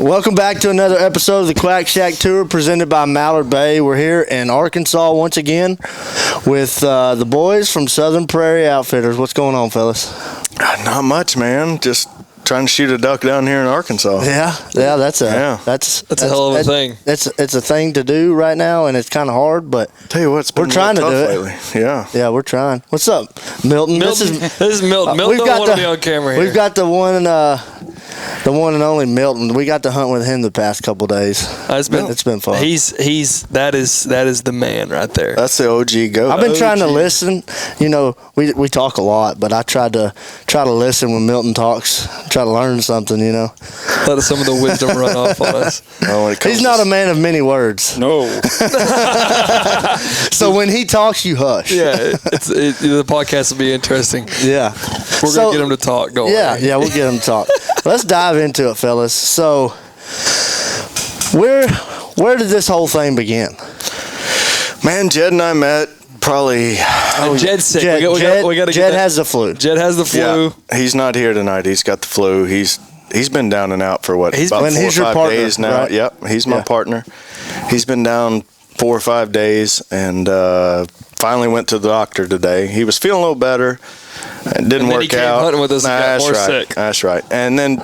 Welcome back to another episode of the Quack Shack Tour presented by Mallard Bay. We're here in Arkansas once again with the boys from Southern Prairie Outfitters. What's going on, fellas? Not much, man. Just trying to shoot a duck down here in Arkansas. Yeah, that's a hell of a thing. It's a thing to do right now, and it's kind of hard, but tell you what, we're trying to do it lately. Yeah, we're trying. What's up, Milton? This is Milton. Milton don't want to be on camera here. We've got the one and only Milton. We got to hunt with him the past couple days. It's been fun. That is the man right there. That's the OG goat. I've been trying to listen. You know, we talk a lot, but I try to listen when Milton talks. Try to learn something. You know, let some of the wisdom run off on us. He's not a man of many words. No. So when he talks, you hush. Yeah, the podcast will be interesting. Yeah, we're gonna get him to talk. Don't worry. Yeah, we'll get him to talk. Let's dive into it, fellas. So, where did this whole thing begin? Man, Jed and I met probably. Jed's sick. Jed has the flu. Jed has the flu. Yeah, he's not here tonight. He's got the flu. He's been down and out for about 4 or 5 days now. Right? Yep, he's my partner. He's been down 4 or 5 days, and finally went to the doctor today. He was feeling a little better. It didn't work out. He came hunting with us and got more sick. That's right. And then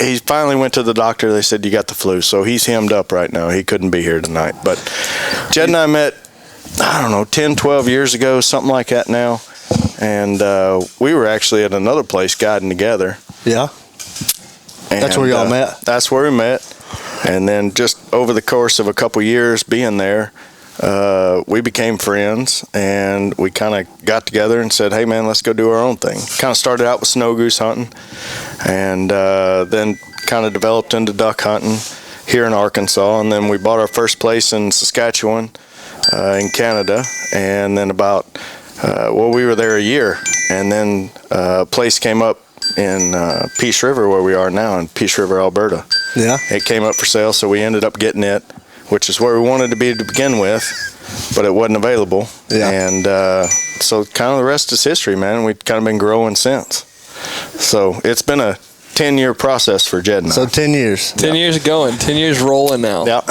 he finally went to the doctor. They said, you got the flu. So he's hemmed up right now. He couldn't be here tonight. But Jed and I met, 10, 12 years ago, something like that now. And we were actually at another place guiding together. Yeah. And that's where y'all met? That's where we met. And then just over the course of a couple years being there, we became friends, and we kind of got together and said, hey, man, let's go do our own thing. Kind of started out with snow goose hunting, and then kind of developed into duck hunting here in Arkansas. And then we bought our first place in Saskatchewan in Canada. And then we were there a year. And then a place came up in Peace River, where we are now, in Peace River, Alberta. Yeah. It came up for sale, so we ended up getting it, which is where we wanted to be to begin with, but it wasn't available. Yeah. And so kind of the rest is history, man. We've kind of been growing since. So it's been a 10-year process for Jed and I. So 10 years. 10 years going. 10 years rolling now. Yeah.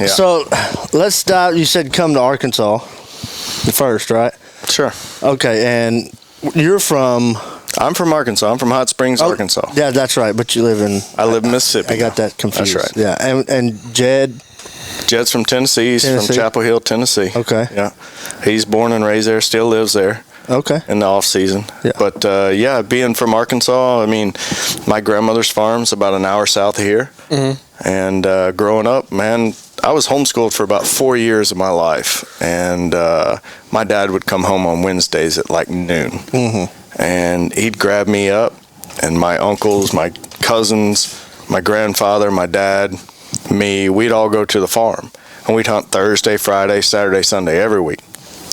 So let's dive. You said come to Arkansas first, right? Sure. Okay, and you're from... I'm from Arkansas. I'm from Hot Springs, Arkansas. Yeah, that's right, but you live in... I live in Mississippi. I got that confused. That's right. Yeah, and Jed... Jed's from Tennessee. He's from Chapel Hill, Tennessee. Okay. Yeah. He's born and raised there, still lives there. Okay. In the off season. Yeah. But being from Arkansas, I mean, my grandmother's farm's about an hour south of here. Mm-hmm. And growing up, man, I was homeschooled for about 4 years of my life. And my dad would come home on Wednesdays at like noon. Mm-hmm. And he'd grab me up, and my uncles, my cousins, my grandfather, my dad, me, we'd all go to the farm, and we'd hunt Thursday, Friday, Saturday, Sunday every week.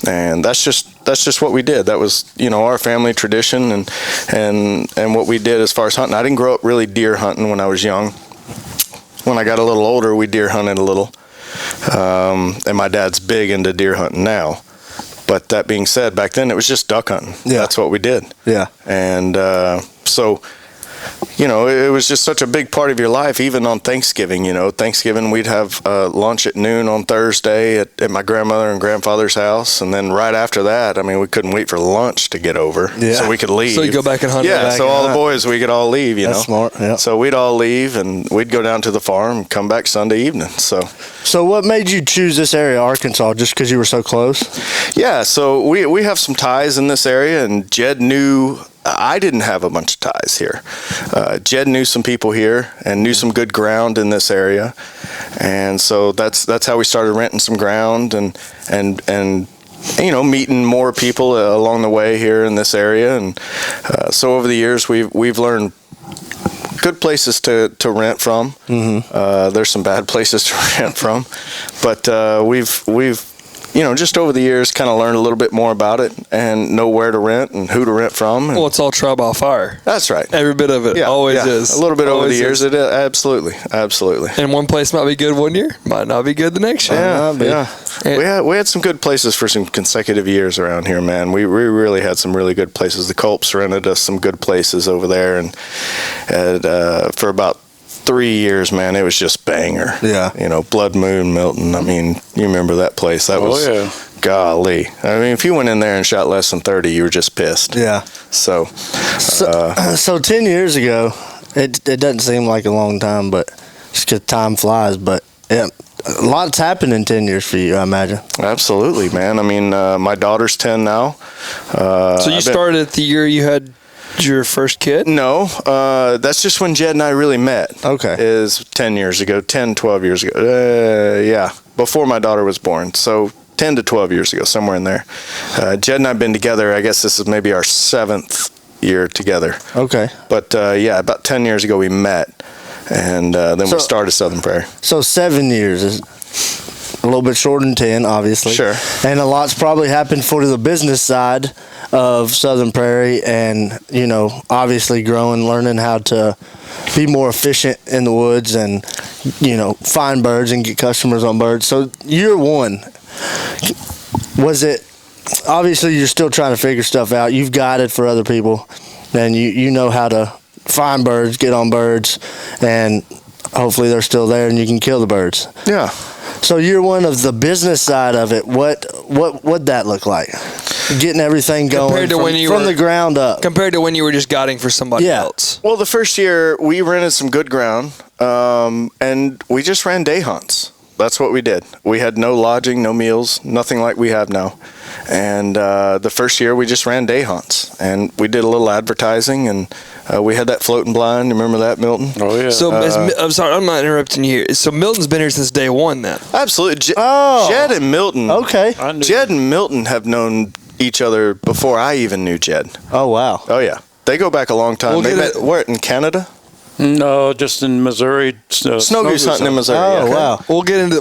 And that's just what we did. That was, our family tradition and what we did as far as hunting. I didn't grow up really deer hunting when I was young. When I got a little older, we deer hunted a little. And my dad's big into deer hunting now. But that being said, back then it was just duck hunting. Yeah. That's what we did. Yeah. And so, it was just such a big part of your life, even on Thanksgiving. Thanksgiving, we'd have lunch at noon on Thursday at my grandmother and grandfather's house. And then right after that, we couldn't wait for lunch to get over so we could leave. So you go back and hunt. Yeah, so all the boys, we could all leave, That's smart, yeah. So we'd all leave, and we'd go down to the farm and come back Sunday evening. So what made you choose this area, Arkansas, just because you were so close? Yeah, so we have some ties in this area, and Jed knew... I didn't have a bunch of ties here. Jed knew some people here and knew some good ground in this area, and so that's how we started renting some ground and meeting more people along the way here in this area. And so over the years we've learned good places to rent from. Mm-hmm. There's some bad places to rent from, but we've just over the years kind of learned a little bit more about it and know where to rent and who to rent from. Well, it's all trial by fire. That's right. Every bit of it always is. A little bit over the years. It is. Absolutely. And one place might be good one year, might not be good the next year. Yeah. We had some good places for some consecutive years around here, man. We really had some really good places. The Culps rented us some good places over there, and for about 3 years, man, it was just banger. Yeah. You know, Blood Moon, Milton. I mean, you remember that place. That was, golly. I mean, if you went in there and shot less than 30, you were just pissed. Yeah. So 10 years ago, it doesn't seem like a long time, but just because time flies. But yeah, a lot's happened in 10 years for you, I imagine. absolutely, man. I mean, my daughter's 10 now. So you started at the year you had your first kid? No, that's just when Jed and I really met. Okay. Is 10 years ago, 10, 12 years ago. Yeah, before my daughter was born. So 10 to 12 years ago, somewhere in there. Jed and I have been together, I guess this is maybe our 7th year together. Okay. But yeah, about 10 years ago we met, and then we started Southern Prairie. So 7 years is a little bit shorter than 10, obviously. Sure. And a lot's probably happened for the business side of Southern Prairie, and, you know, obviously growing, learning how to be more efficient in the woods and, you know, find birds and get customers on birds. So year one, was it, obviously you're still trying to figure stuff out. You've guided for other people, and you know how to find birds, get on birds, and hopefully they're still there and you can kill the birds. Yeah. So year one of the business side of it, what'd that look like? Getting everything going Compared to from, when you from were- the ground up. Compared to when you were just guiding for somebody Yeah. else. Well, the first year we rented some good ground, and we just ran day hunts. That's what we did. We had no lodging, no meals, nothing like we have now. And the first year we just ran day hunts, and we did a little advertising, and we had that floating blind. Remember that, Milton? Oh, yeah. So, I'm sorry, I'm not interrupting you here. So Milton's been here since day one then. Absolutely. Oh. Jed and Milton. Okay. I knew Jed and Milton have known each other before I even knew Jed. Oh, wow. Oh, yeah. They go back a long time. We'll They get met, where, in Canada? No, just in Missouri. Snow goose hunting in Missouri. Oh, okay. wow. We'll get into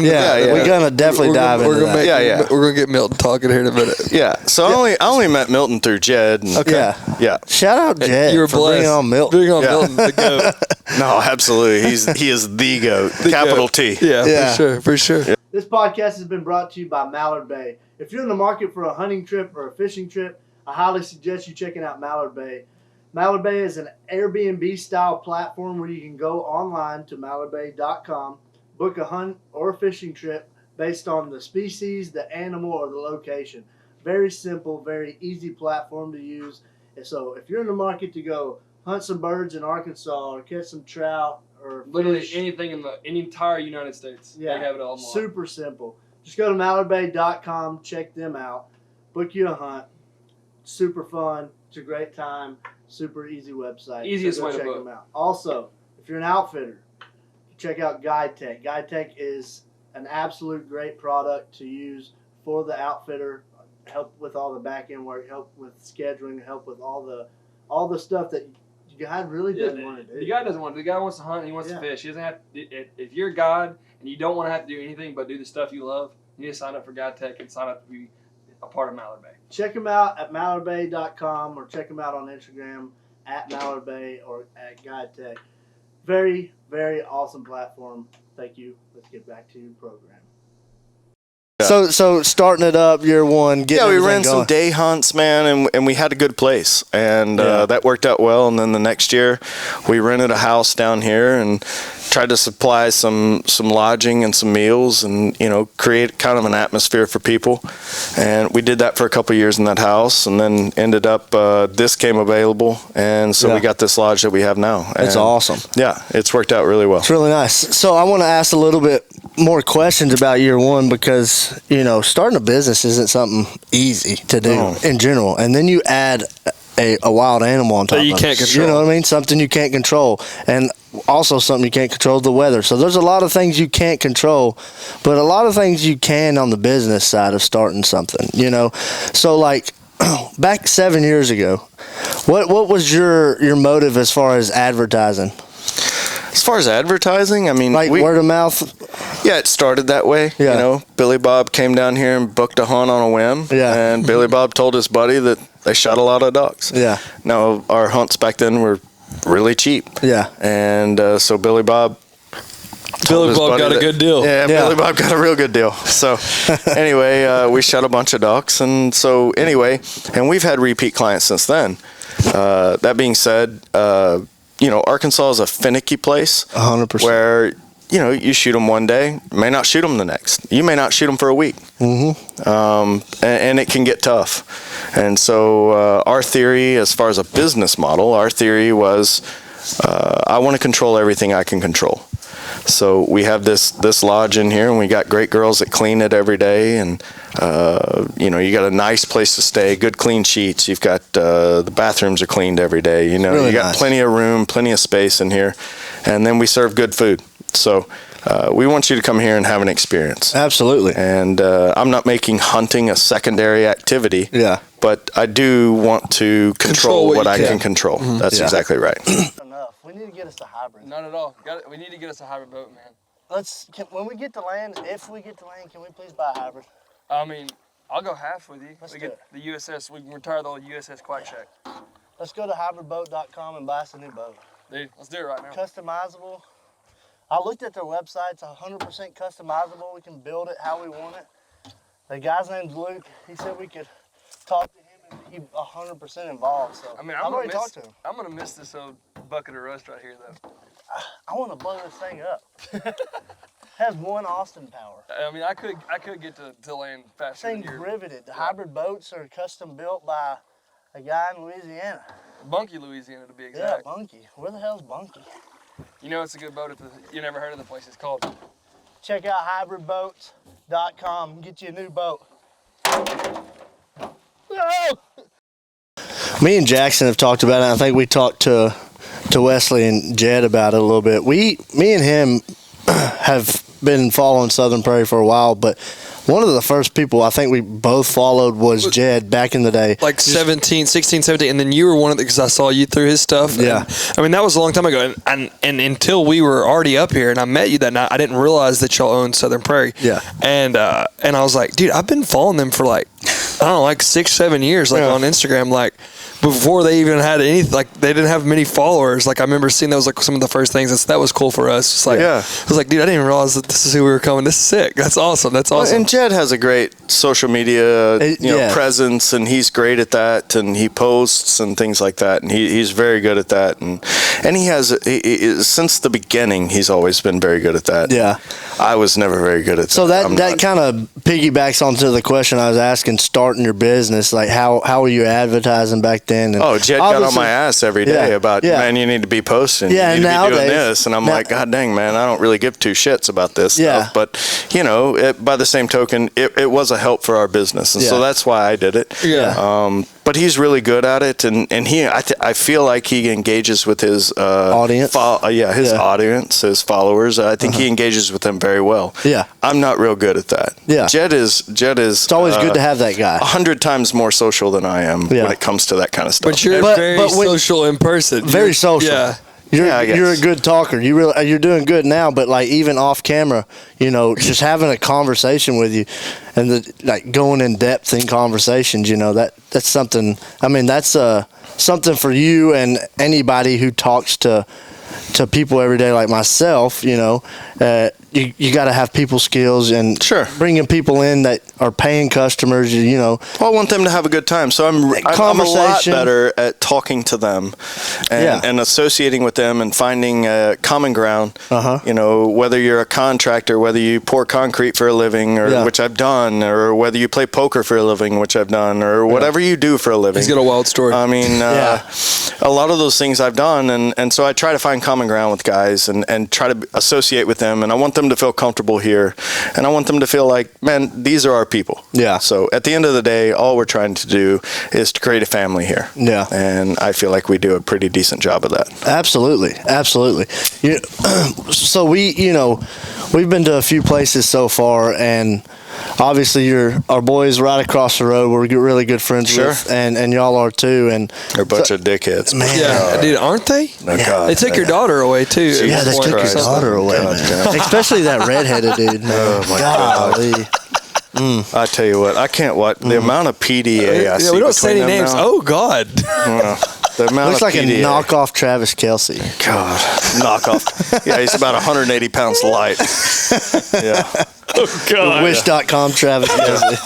Yeah, yeah. we're going to definitely dive into that. We're gonna get Milton talking here in a minute. Yeah. So I only met Milton through Jed. And, Okay. Yeah. Yeah. Shout out Jed You were for blessed. bringing on Milton. Bring on Yeah. Milton, the goat. No, absolutely. He is the GOAT. The Capital goat. T. Yeah, Yeah. for sure. This podcast has been brought to you by Mallard Bay. If you're in the market for a hunting trip or a fishing trip, I highly suggest you checking out Mallard Bay. Mallard Bay is an Airbnb-style platform where you can go online to mallardbay.com, book a hunt or a fishing trip based on the species, the animal, or the location. Very simple, very easy platform to use. And so if you're in the market to go hunt some birds in Arkansas or catch some trout or Literally fish, anything in the entire United States. yeah, They have it all online. super simple. Just go to mallardbay.com, check them out, book you a hunt. Super fun. It's a great time. Super easy website. Easiest so go way to check book. them out. Also, if you're an outfitter, check out Guide Tech. Guide Tech is an absolute great product to use for the outfitter. Help with all the back end work, help with scheduling, help with all the stuff that you guide really doesn't want to do. The guy doesn't want to. The guy wants to hunt and he wants Yeah. to fish. He doesn't have to, if you're a guide and you don't want to have to do anything but do the stuff you love, you need to sign up for Guide Tech and sign up to be a part of Mallard Bay. Check them out at mallardbay.com or check them out on Instagram at mallardbay or at Guide Tech. Very, very awesome platform. Thank you. Let's get back to the program. Yeah. So starting it up year one, getting Yeah, we everything ran some going. day hunts, man, and we had a good place, and Yeah. that worked out well. And then the next year, we rented a house down here and tried to supply some lodging and some meals, and create kind of an atmosphere for people. And we did that for a couple of years in that house, and then ended up this came available, and so Yeah. we got this lodge that we have now. It's And, awesome. Yeah, it's worked out really well. It's really nice. So I want to ask a little bit more questions about year one because, starting a business isn't something easy to do No. in general. And then you add a wild animal on top That you of can't it. control. You know what I mean? Something you can't control. And also something you can't control, the weather. So there's a lot of things you can't control, but a lot of things you can on the business side of starting something, So like back 7 years ago, what was your motive as far as advertising? As far as advertising, I mean, Like word of mouth? Yeah, it started that way. Yeah. Billy Bob came down here and booked a hunt on a whim. Yeah. And Billy Bob told his buddy that they shot a lot of ducks. Yeah. Now, our hunts back then were really cheap. Yeah. And so Billy Bob told his buddy got a that- good deal. Yeah, Yeah. Billy Bob got a real good deal. So anyway, we shot a bunch of ducks. And so anyway, and we've had repeat clients since then. That being said, Arkansas is a finicky place. 100%. Where, you shoot them one day, may not shoot them the next. You may not shoot them for a week. Mm-hmm. And it can get tough. And so our theory, as far as a business model, our theory was I want to control everything I can control. So we have this lodge in here, and we got great girls that clean it every day, and you got a nice place to stay, good clean sheets. You've got the bathrooms are cleaned every day. Really you got nice. plenty of room, plenty of space in here, and then we serve good food. So we want you to come here and have an experience. Absolutely. And I'm not making hunting a secondary activity. Yeah. But I do want to control what I can control. Mm-hmm. That's exactly right. Enough. We need to get us a hybrid. Not at all. We need to get us a hybrid boat, man. When we get to land, if we get to land, can we please buy a hybrid? I mean, I'll go half with you. Let's we do get it. the USS. We can retire the old USS Quack Shack. Let's go to hybridboat.com and buy us a new boat. Dude, let's do it right now. Customizable. I looked at their website. It's 100% customizable. We can build it how we want it. The guy's name's Luke. He said we could talk to him and he's 100% involved. So I mean, I've already talked to him. I'm gonna miss this old bucket of rust right here, though. I want to blow this thing up. Has one Austin power. I mean, I could get to land faster than Thing's your riveted. The hybrid boats are custom built by a guy in Louisiana. Bunkie, Louisiana, to be Yeah, exact. Bunkie. Where the hell's Bunkie? You know, it's a good boat. You never heard of the place. It's called. Check out hybridboats.com and get you a new boat. Me and Jackson have talked about it. I think we talked to Wesley and Jed about it a little bit. Me and him have been following Southern Prairie for a while, but one of the first people I think we both followed was Jed back in the day. Like 16, 17, and then you were one of the, because I saw you through his stuff. Yeah. And, I mean, that was a long time ago. And until we were already up here and I met you that night, I didn't realize that y'all owned Southern Prairie. Yeah. And I was like, dude, I've been following them for like, I don't know, like 6-7 years, like on Instagram, like before they even had anything, like they didn't have many followers. Like I remember seeing that was like some of the first things. That was cool for us. It's like, I was like, dude, I didn't even realize that this is who we were coming. This is sick. That's awesome. That's awesome. And Jed has a great social media presence, and he's great at that, and he posts and things like that, and he's very good at that, and he has since the beginning he's always been very good at that. Yeah. I was never very good at So that. that kind of piggybacks onto the question I was asking, starting your business. Like how were you advertising back then? And Jed got on my ass every day about, man, you need to be posting. Yeah, you need to be doing nowadays, this. And I'm like, God dang, man, I don't really give two shits about this stuff. But, by the same token, it was a help for our business. And so that's why I did it. Yeah. But he's really good at it. And I feel like he engages with his audience. Audience, his followers. I think he engages with them very well. Yeah. I'm not real good at that. Yeah. Jed is. It's always good to have that guy. 100 times more social than I am when it comes to that kind of stuff. But you're very social in person. Very social. Yeah. You're a good talker. You're doing good now, but like even off camera, just having a conversation with you, and going in depth in conversations, that's something. I mean, that's something for you and anybody who talks to people every day, like myself. You got to have people skills and bringing people in that are paying customers. I want them to have a good time. So I'm a lot better at talking to them and associating with them and finding common ground. Whether you're a contractor, whether you pour concrete for a living, or which I've done, or whether you play poker for a living, which I've done, or whatever you do for a living. He's got a wild story. I mean, a lot of those things I've done, and so I try to find common ground with guys and try to associate with them, and I want them to feel comfortable here, and I want them to feel like, man, these are our people. Yeah. So at the end of the day, all we're trying to do is to create a family here. Yeah. And I feel like we do a pretty decent job of that. Absolutely. So we've been to a few places so far, and obviously our boys right across the road we're really good friends with, and y'all are too. And they're a bunch of dickheads. Man. Yeah, dude, aren't they? No, God, they took your daughter away too. Yeah, they took your daughter away, man. Especially that redheaded dude. Man. Oh my God. I tell you what, I can't watch the amount of PDA I see. We don't say any names. Now. Oh God. The amount Looks of like a PDA. knockoff Travis Kelce. God, knockoff. Yeah, he's about 180 pounds light. Yeah. The Wish.com Travis Kelce.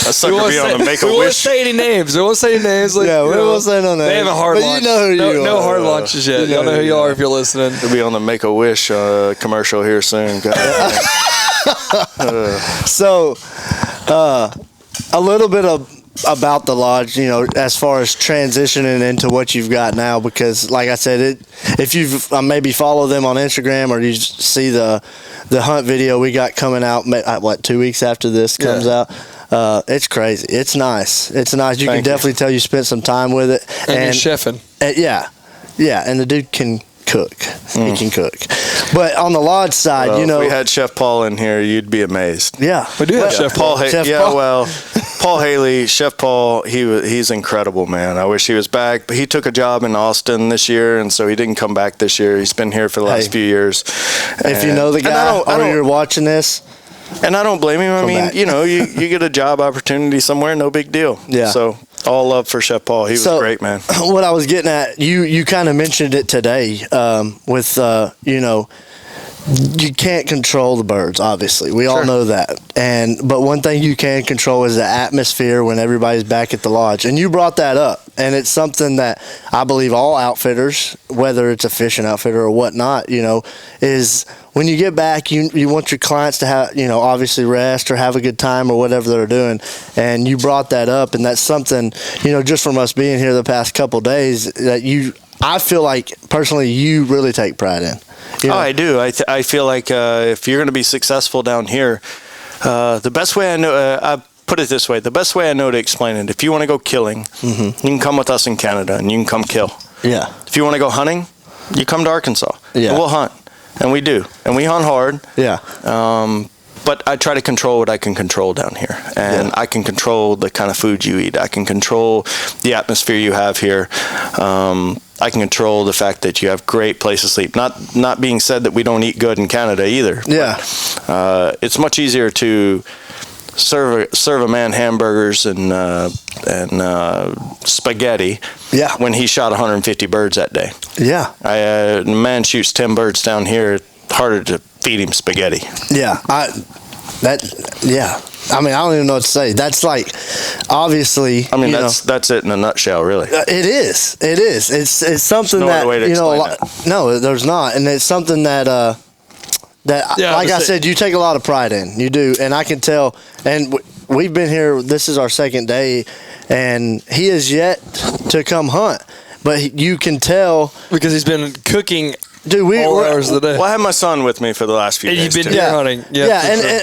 That sucker be on the We won't Make-A-Wish. say any names. We won't say any names. Like, Yeah, we you know, won't say no names. They haven't hard But you launched. know who you no are. hard launches yet. Y'all know who you are if you're listening. He'll be on the Make-A-Wish commercial here soon. So, a little bit about the lodge, you know, as far as transitioning into what you've got now, because like I said, if you've maybe follow them on Instagram or you see the hunt video we got coming out, 2 weeks after this comes out, it's crazy. It's nice. You can definitely tell you spent some time with it. And you're chefing. Yeah, and the dude can cook. He can cook. But on the lodge side, Well, you know, if we had Chef Paul in here, you'd be amazed. yeah, We do have Chef Paul. Chef Yeah, Paul. well, Paul Haley, Chef Paul, he's incredible, man. I wish he was back, but he took a job in Austin this year, and so he didn't come back this year. He's been here for the last Hey, few years. If you know the And guy I or don't- you're watching this, And I don't blame him. I Come mean, back. you know, you get a job opportunity somewhere, no big deal. Yeah. So all love for Chef Paul. He was So- great, man. what I was getting at, you kind of mentioned it today with, you know, you can't control the birds, obviously. We all Sure. know that. But one thing you can control is the atmosphere when everybody's back at the lodge. And you brought that up. And it's something that I believe all outfitters, whether it's a fishing outfitter or whatnot, you know, is when you get back, you want your clients to have, you know, obviously rest or have a good time or whatever they're doing. And you brought that up. And that's something, you know, just from us being here the past couple days that I feel like personally you really take pride in. You know? Oh, I do. I feel like if you're going to be successful down here, the best way I know, I put it this way, the best way I know to explain it, if you want to go killing, you can come with us in Canada and you can come kill. Yeah. If you want to go hunting, you come to Arkansas. Yeah. And we'll hunt. And we do. And we hunt hard. Yeah. But I try to control what I can control down here. And I can control the kind of food you eat. I can control the atmosphere you have here. I can control the fact that you have great place to sleep. Not being said that we don't eat good in Canada either. Yeah. It's much easier to serve a man hamburgers and spaghetti Yeah. when he shot 150 birds that day. Yeah. A man shoots 10 birds down here, it's harder to feed him spaghetti. Yeah. I mean, I don't even know what to say. That's like, obviously. I mean, you that's it in a nutshell, really. know, it is. It is. It's something There's no that other way to you know. explain No, there's not, and it's something that Yeah, like I but said, you take a lot of pride in. You do, and I can tell. And we've been here. This is our second day, and he has yet to come hunt. But you can tell, Because he's been cooking dude. all We're hours of the day. Well, I had my son with me for the last few And days. you've been too. deer hunting. Yeah, Yeah, for sure.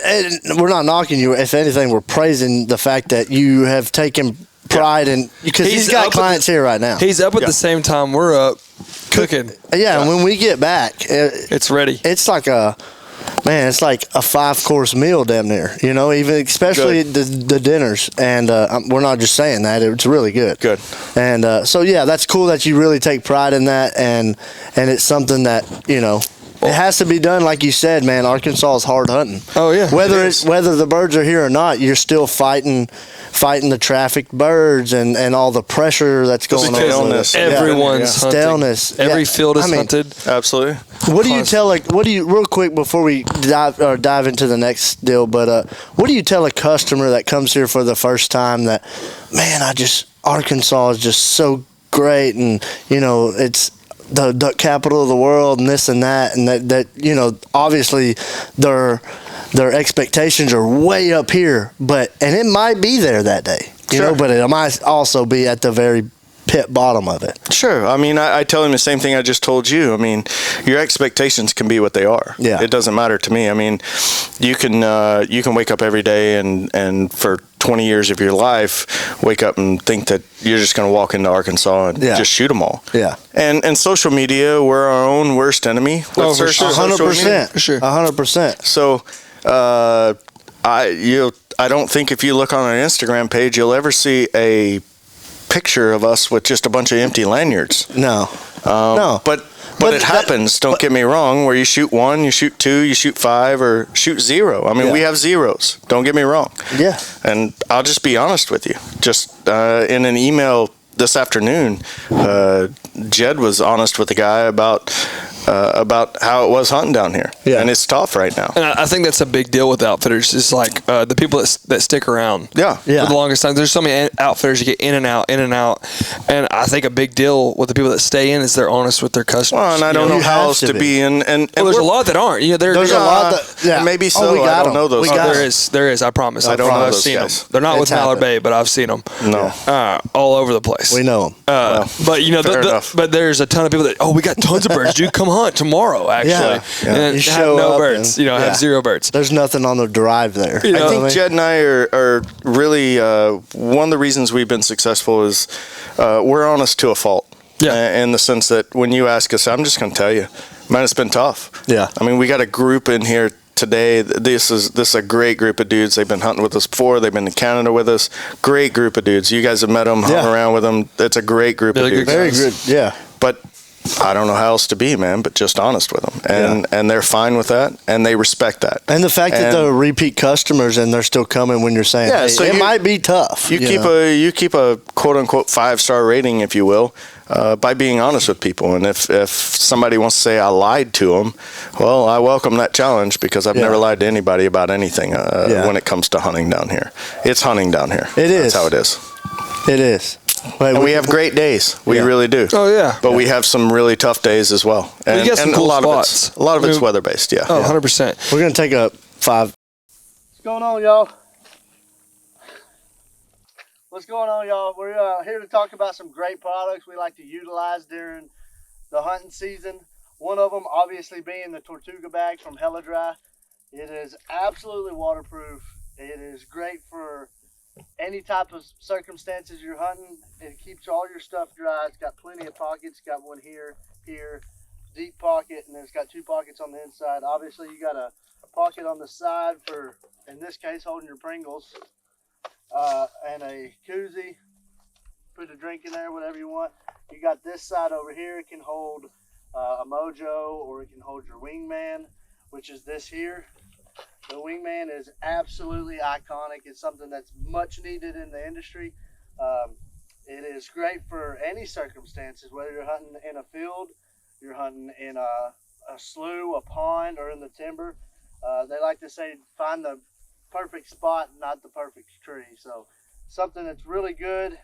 and we're not knocking you. If anything, we're praising the fact that you have taken pride in, because he's He's up got at clients here right now. He's up at Yeah. the same time we're up cooking. Yeah, and when we get back, It's ready. it's like a 5-course meal damn near. You know, even especially the dinners. And we're not just saying that; it's really good. Good. And so yeah, that's cool that you really take pride in that, and it's something that, you know, it has to be done. Like you said, man, Arkansas is hard hunting. Oh, yeah. Whether It it's is. whether the birds are here or not, you're still fighting the trafficked birds and all the pressure that's going on. staleness. with it. Everyone's hunting. Staleness. Every Yeah. field is I mean, hunted. Absolutely. What do you tell real quick before we dive into the next deal, but what do you tell a customer that comes here for the first time that, man, Arkansas is just so great, and you know, it's the duck capital of the world and this and that, and that you know, obviously their expectations are way up here, and it might be there that day, you know, but it might also be at the very pit bottom of it. Sure. I mean, I tell him the same thing I just told you. I mean, your expectations can be what they are. Yeah. It doesn't matter to me. I mean, you can wake up every day and for 20 years of your life, wake up and think that you're just going to walk into Arkansas and just shoot them all. Yeah. And social media, we're our own worst enemy. Oh, for sure. 100%. For sure. 100%. So, I don't think if you look on our Instagram page, you'll ever see a picture of us with just a bunch of empty lanyards. No. No. But But it that- happens, don't get me wrong, where you shoot 1, you shoot 2, you shoot 5, or shoot 0. I mean, Yeah. we have zeros. Don't get me wrong. Yeah. And I'll just be honest with you. Just in an email this afternoon, Jed was honest with the guy about how it was hunting down here. Yeah. And it's tough right now. And I think that's a big deal with outfitters. It's like the people that stick around. Yeah. For the longest time. There's so many outfitters you get in and out. And I think a big deal with the people that stay in is they're honest with their customers. Well, and I don't know how else to be. And there's a lot that aren't. There's a lot that, maybe so. I don't know those. There is. I promise. I don't know I've those seen guys. them. They're not It's with Mallard happened. Bay, but I've seen them. No. All over the place. We know them. But you know, fair enough. but there's a ton of people that we got tons of birds. Dude, come hunt tomorrow. Actually, Yeah. and You have show no up birds. and- Have 0 birds. There's nothing on the drive there. You know? I think Jed and I are really one of the reasons we've been successful is we're honest to a fault. Yeah. In the sense that when you ask us, I'm just going to tell you, man, it's been tough. Yeah. I mean, we got a group in here today. This is a great group of dudes. They've been hunting with us before. They've been to Canada with us. Great group of dudes. You guys have met them, hunting around with them. It's a great group of dudes. Very good. Yeah. But I don't know how else to be, man, but just honest with them. And they're fine with that, and they respect that. And the fact that they're repeat customers and they're still coming when you're saying, Yeah, hey, so it you- might be tough. You keep a quote unquote 5-star rating, if you will, by being honest with people. And if somebody wants to say I lied to them, well, I welcome that challenge because I've never lied to anybody about anything when it comes to hunting down here. It's hunting down here. It is. That's how it is. It is. And we have great days. We really do. Oh yeah. But we have some really tough days as well. And, We get some and cool a lot spots. of it's weather based. Yeah. Oh, 100%. We're going to take a 5. What's going on, y'all? What's going on, y'all? We're here to talk about some great products we like to utilize during the hunting season. One of them obviously being the Tortuga bag from Hella Dry. It is absolutely waterproof. It is great for any type of circumstances you're hunting. It keeps all your stuff dry. It's got plenty of pockets. Got one here, deep pocket, and then it's got 2 pockets on the inside. Obviously, you got a pocket on the side for, in this case, holding your Pringles, and a koozie. Put a drink in there, whatever you want. You got this side over here. It can hold a Mojo, or it can hold your Wingman, which is this here. The Wingman is absolutely iconic. It's something that's much needed in the industry. It is great for any circumstances, whether you're hunting in a field, you're hunting in a slough, a pond, or in the timber. They like to say, find the perfect spot, not the perfect tree. So something that's really good,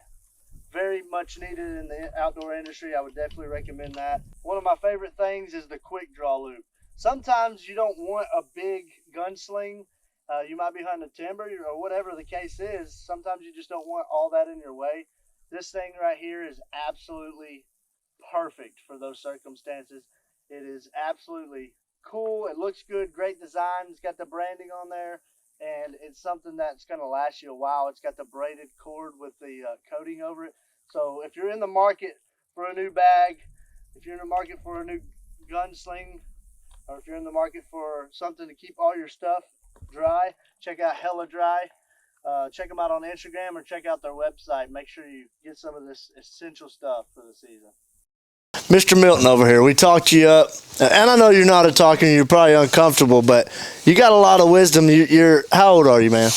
very much needed in the outdoor industry. I would definitely recommend that. One of my favorite things is the quick draw loop. Sometimes you don't want a big gunsling. You might be hunting a timber or whatever the case is. Sometimes you just don't want all that in your way. This thing right here is absolutely perfect for those circumstances. It is absolutely cool. It looks good. Great design. It's got the branding on there, and it's something that's going to last you a while. It's got the braided cord with the coating over it. So if you're in the market for a new bag, if you're in the market for a new gunsling, or if you're in the market for something to keep all your stuff dry, check out Hella Dry. Check them out on Instagram or check out their website. Make sure you get some of this essential stuff for the season. Mr. Milton over here, we talked you up, and I know you're not a talker and you're probably uncomfortable, but you got a lot of wisdom. You're how old are you, man?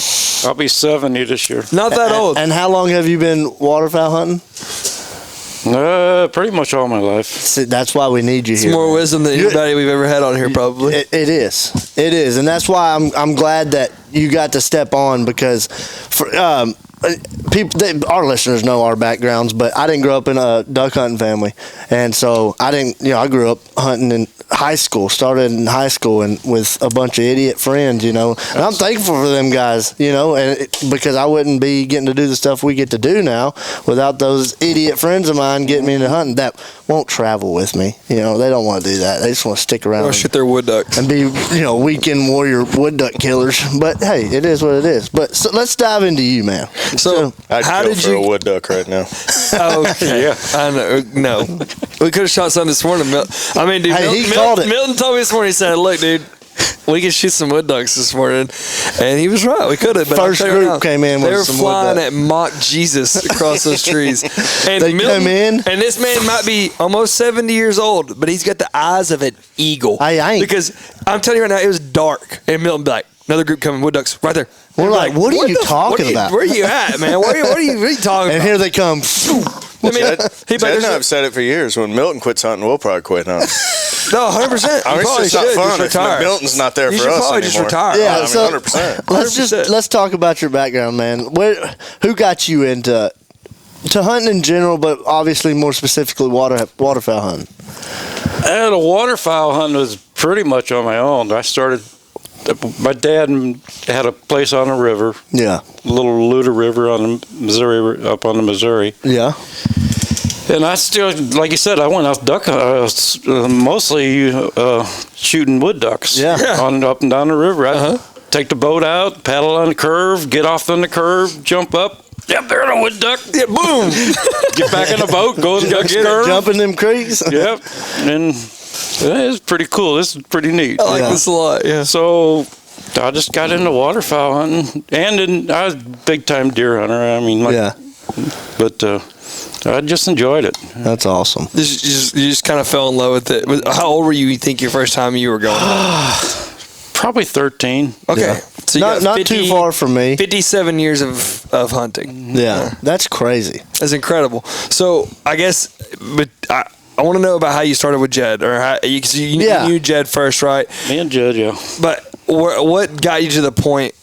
I'll be 70 this year. Not that old. And how long have you been waterfowl hunting? Pretty much all my life. See, that's why we need you It's here. more wisdom than anybody we've ever had on here, probably. It is, and that's why I'm glad that you got to step on, because for people, our listeners know our backgrounds, but I didn't grow up in a duck hunting family, and so I didn't. I grew up hunting in high school. Started in high school and with a bunch of idiot friends. And I'm thankful for them guys. And because I wouldn't be getting to do the stuff we get to do now without those idiot friends of mine getting me into hunting that won't travel with me. They don't want to do that. They just want to stick around. Or shoot their wood ducks. And be, weekend warrior wood duck killers. But hey, it is what it is. But so let's dive into you, man. So I'd how kill did for you? a wood duck right now. Okay. Yeah. I know. No, we could have shot some this morning. I mean, dude, Hey, he called it. Milton told me this morning. He said, "Look, dude, we can shoot some wood ducks this morning," and he was right. We could have. But First I'll tell you group right now, came in with They were some wood flying duck. at Mock Jesus across those trees. And They come in? and this man might be almost 70 years old, but he's got the eyes of an eagle. I ain't. Because I'm telling you right now, it was dark, and Milton be like, "Another group coming, wood ducks right there." We're like, what are you the- talking about? Where are you at, man? What are you talking And about? here they come. I mean, Jed and I have said it for years. When Milton quits hunting, we'll probably quit hunting. no, 100%. I mean, it's just not fun if Milton's not there you for should us probably anymore. just retire. Yeah, I mean, so 100%. let's talk about your background, man. Who got you into hunting in general, but obviously more specifically waterfowl hunting? The waterfowl hunting was pretty much on my own. I started. My dad had a place on the river. Yeah. Little Luda River on the Missouri, up on the Missouri. Yeah. And I still, like you said, I went out duck mostly shooting wood ducks. Yeah. On up and down the river. I'd take the boat out, paddle on the curve, get off on the curve, jump up. Yep, there's a wood duck. Yeah, boom. Get back in the boat, go and duck curve. Jump in them creeks. Yep. And it's pretty cool. This is pretty neat. I like this a lot. Yeah. So I just got into waterfowl hunting, and then I was a big time deer hunter. I mean, but I just enjoyed it. That's awesome. You just kind of fell in love with it. How old were you think your first time you were going? Probably 13. Okay. Yeah. So you got not too far from me. 57 years of hunting. Yeah, that's crazy. That's incredible. So I guess, but I want to know about how you started with Jed, or how you knew Jed first, right? Me and Jed, yeah. But what got you to the point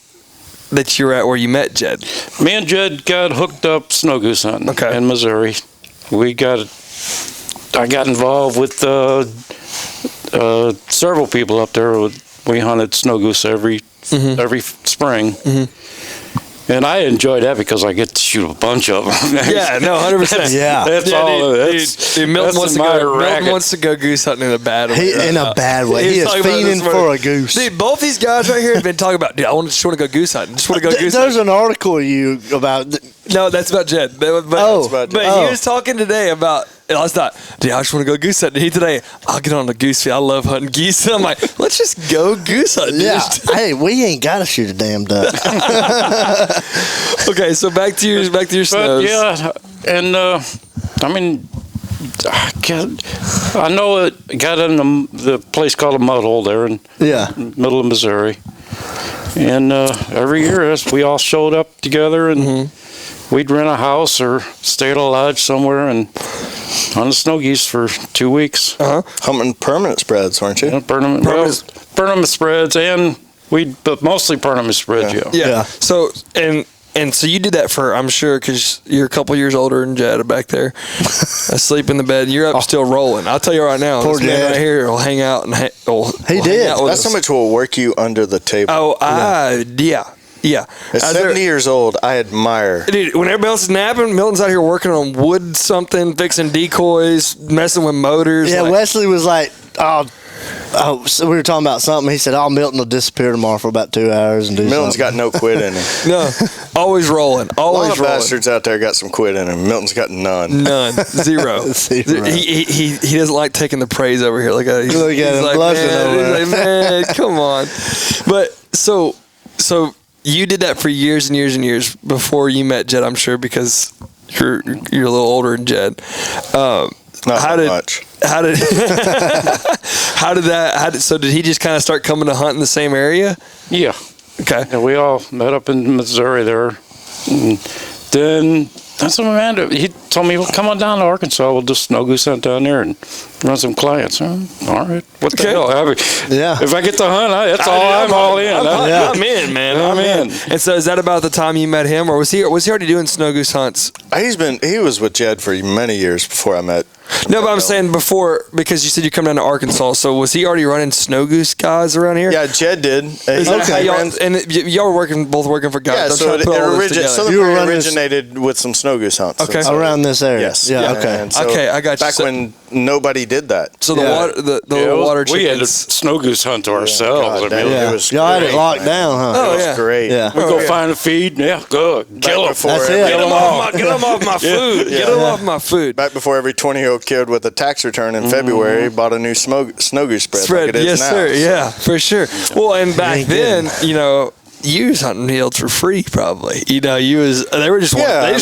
that you're at where you met Jed? Me and Jed got hooked up snow goose hunting in Missouri. I got involved with several people up there. We hunted snow goose every spring. And I enjoy that because I get to shoot a bunch of them. Yeah, no, 100%. Yeah. That's all. Milton wants to go goose hunting in a bad way. In a bad way. He is fiending for a goose. Dude, both these guys right here have been talking about, dude, I just want to go goose hunting. Just want to go goose hunting. There's an article you about. No, that's about Jed. But he was talking today about. I thought, dude, I just want to go goose hunting. He today, I'll get on the goose field. I love hunting geese. And I'm like, let's just go goose hunting. Yeah. Hey, we ain't got to shoot a damn duck. Okay, so back to your snows. Yeah, and I mean, I know it got in the place called a mud hole there in middle of Missouri, and every year we all showed up together and we'd rent a house or stay at a lodge somewhere and on the snow geese for 2 weeks. Hunting permanent spreads, weren't you? Yeah, permanent spreads, but mostly permanent spreads. Yeah. So and so you did that for, I'm sure, because you're a couple years older than Jed back there, asleep in the bed. You're up still rolling. I'll tell you right now, Poor this man Jed. right here will hang out and He did. That's how much will work you under the table. Yeah. At 70 years old, I admire. Dude, when everybody else is napping, Milton's out here working on wood something, fixing decoys, messing with motors. Yeah, Wesley was like, so we were talking about something. He said, Milton will disappear tomorrow for about 2 hours and do Milton's something. got no quit in him. No, always rolling. A lot Always of rolling. bastards out there got some quit in him. Milton's got none. None. Zero. Zero. He doesn't like taking the praise over here. Look at him. Look at him like, blushing man, over there. he's like, man, come on. But so you did that for years and years and years before you met Jed, I'm sure, because you're a little older than Jed. Not much. So did he just kind of start coming to hunt in the same area? Yeah. Okay. And we all met up in Missouri there. And then that's what Amanda, he told me, well, come on down to Arkansas. We'll just snow goose hunt down there and run some clients. All right. What the hell? If I get to hunt, I'm all in. I'm in, man. I'm in. And so is that about the time you met him, or was he already doing snow goose hunts? He was with Jed for many years before I met. No, but I'm saying before, because you said you come down to Arkansas, so was he already running snow goose guys around here? Yeah, Jed did. Is that how y'all were both working for guys? Yeah, so Southern Prairie originated with some snow goose hunts. Okay. Around this area. Yes. Yeah, okay. Okay, I got you. Back when nobody did that. So the water chickens. We had to snow goose hunt to ourselves. God, I mean, it was y'all had it great, locked man. down, huh? Oh, It was yeah. great. Yeah. we go find a feed. Yeah, good. Kill them. That's it. Get them off my food. Yeah. Get them off my food. Back before every 20-year-old kid with a tax return in February bought a new snow goose spread like it is yes, now. sir. Yeah, for sure. Well, and back then, you was hunting fields for free, probably. They just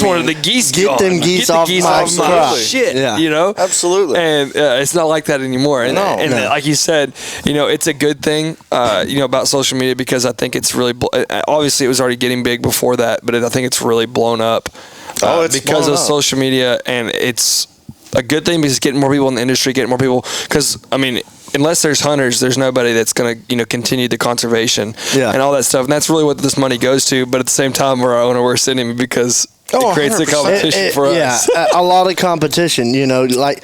wanted the geese. Get them geese off my crop. shit. Yeah. Absolutely. And it's not like that anymore. And, like you said, it's a good thing, about social media, because I think it's really obviously it was already getting big before that, but I think it's really blown up. It's because of blown up. social media, and it's a good thing because it's getting more people in the industry, getting more people. Because I mean, unless there's hunters, there's nobody that's going to continue the conservation and all that stuff. And that's really what this money goes to. But at the same time, we're on a worst enemy because it creates the 100%. competition for us. Yeah, a lot of competition. Like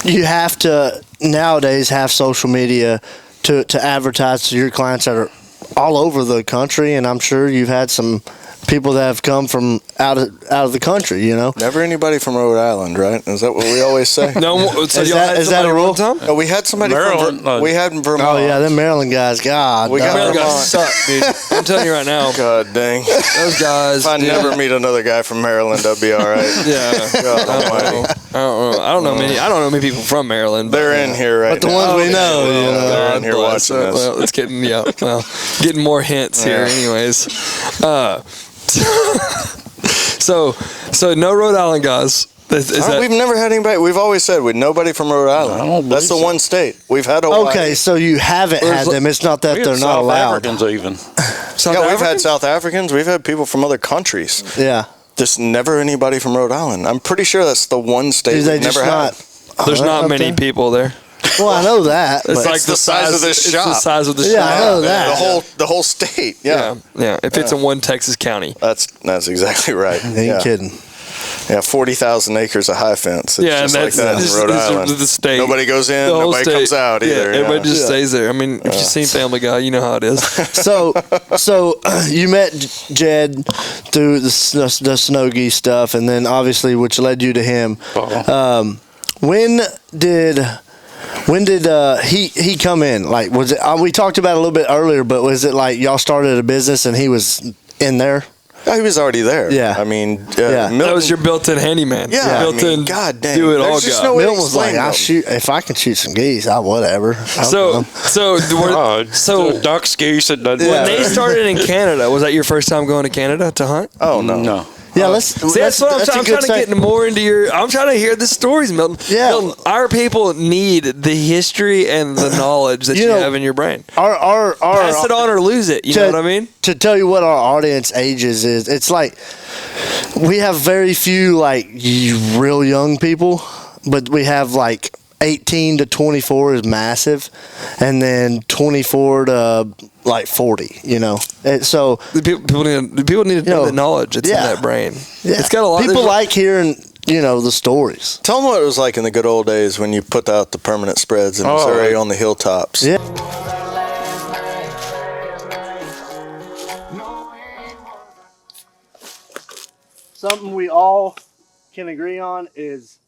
you have to nowadays have social media to advertise to your clients that are all over the country, and I'm sure you've had some people that have come from out of the country. Never anybody from Rhode Island, right? Is that what we always say? No, so Is that a rule? No, we had somebody Maryland, from we had in Vermont. Oh yeah, them Maryland guys. God, We got Maryland Vermont. guys suck, dude. I'm telling you right now, God dang. those guys. If I never meet another guy from Maryland, I'd be all right. Yeah, God almighty. I don't know many people from Maryland. They're in here right But the now. ones we know, They're in here Bless. watching us. Well, it's getting more hints here, anyways. So no Rhode Island guys. We've never had anybody. We've always said nobody from Rhode I don't Island. That's the believe so. one state we've had. Hawaii. Okay, so you haven't had them. It's not that We they're had not South allowed. Africans even. Yeah, we've had South Africans. We've had people from other countries. Yeah, Just never anybody from Rhode Island. I'm pretty sure that's the one state Is they we've just never had. not? There's not up many there? people there. Well, I know that. It's but- like the size of this it's shop. the size of the Yeah, shop. I know that. The whole state. Yeah, It fits in one Texas county. that's exactly right. You ain't kidding. Yeah, 40,000 acres of high fence. It's Yeah, just and like that's that in Rhode Island. the state. Nobody goes in, The whole nobody state. comes out either. Yeah, everybody yeah. just stays there. I mean, if you've seen Family Guy, you know how it is. So you met Jed through the snow geese stuff, and then obviously which led you to him. When did he come in? Like, was it? We talked about it a little bit earlier, but was it like y'all started a business and he was in there? Oh, he was already there. Yeah. I mean, Yeah. That was your built-in handyman. Yeah, built-in. God dang. Do it all There's just guy. no way to Milton was like, explain I them. shoot if I can shoot some geese, I whatever. So ducks, geese, and when they started in Canada, was that your first time going to Canada to hunt? Oh, no. no. yeah, let's. See, that's what I'm trying to get more into your. I'm trying to hear the stories, Milton. Yeah. Milton, our people need the history and the knowledge that you have in your brain. Our Pass it on or lose it. You know what I mean? To tell you what our audience ages is, it's like we have very few like real young people, but we have like 18 to 24 is massive, and then 24 to like 40. And so The people need to know the knowledge that's in that brain. yeah, It's got a lot. people like hearing the stories. Tell them what it was like in the good old days when you put out the permanent spreads in Missouri on the hilltops. Yeah. Something we all can agree on is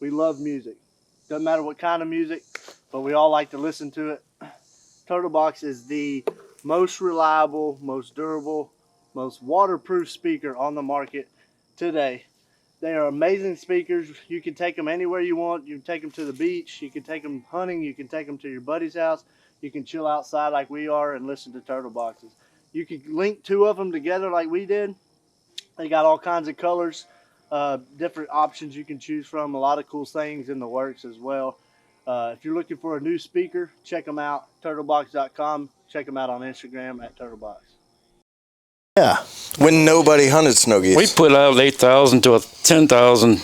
we love music. Doesn't matter what kind of music, but we all like to listen to it. Turtle Box is the most reliable, most durable, most waterproof speaker on the market today. They are amazing speakers. You can take them anywhere you want. You can take them to the beach. You can take them hunting. You can take them to your buddy's house. You can chill outside like we are and listen to Turtle Boxes. You can link two of them together like we did. They got all kinds of colors, different options you can choose from. A lot of cool things in the works as well. If you're looking for a new speaker, check them out, turtlebox.com. Check them out on Instagram at turtlebox. Yeah. When nobody hunted snow geese. We put out 8,000 to 10,000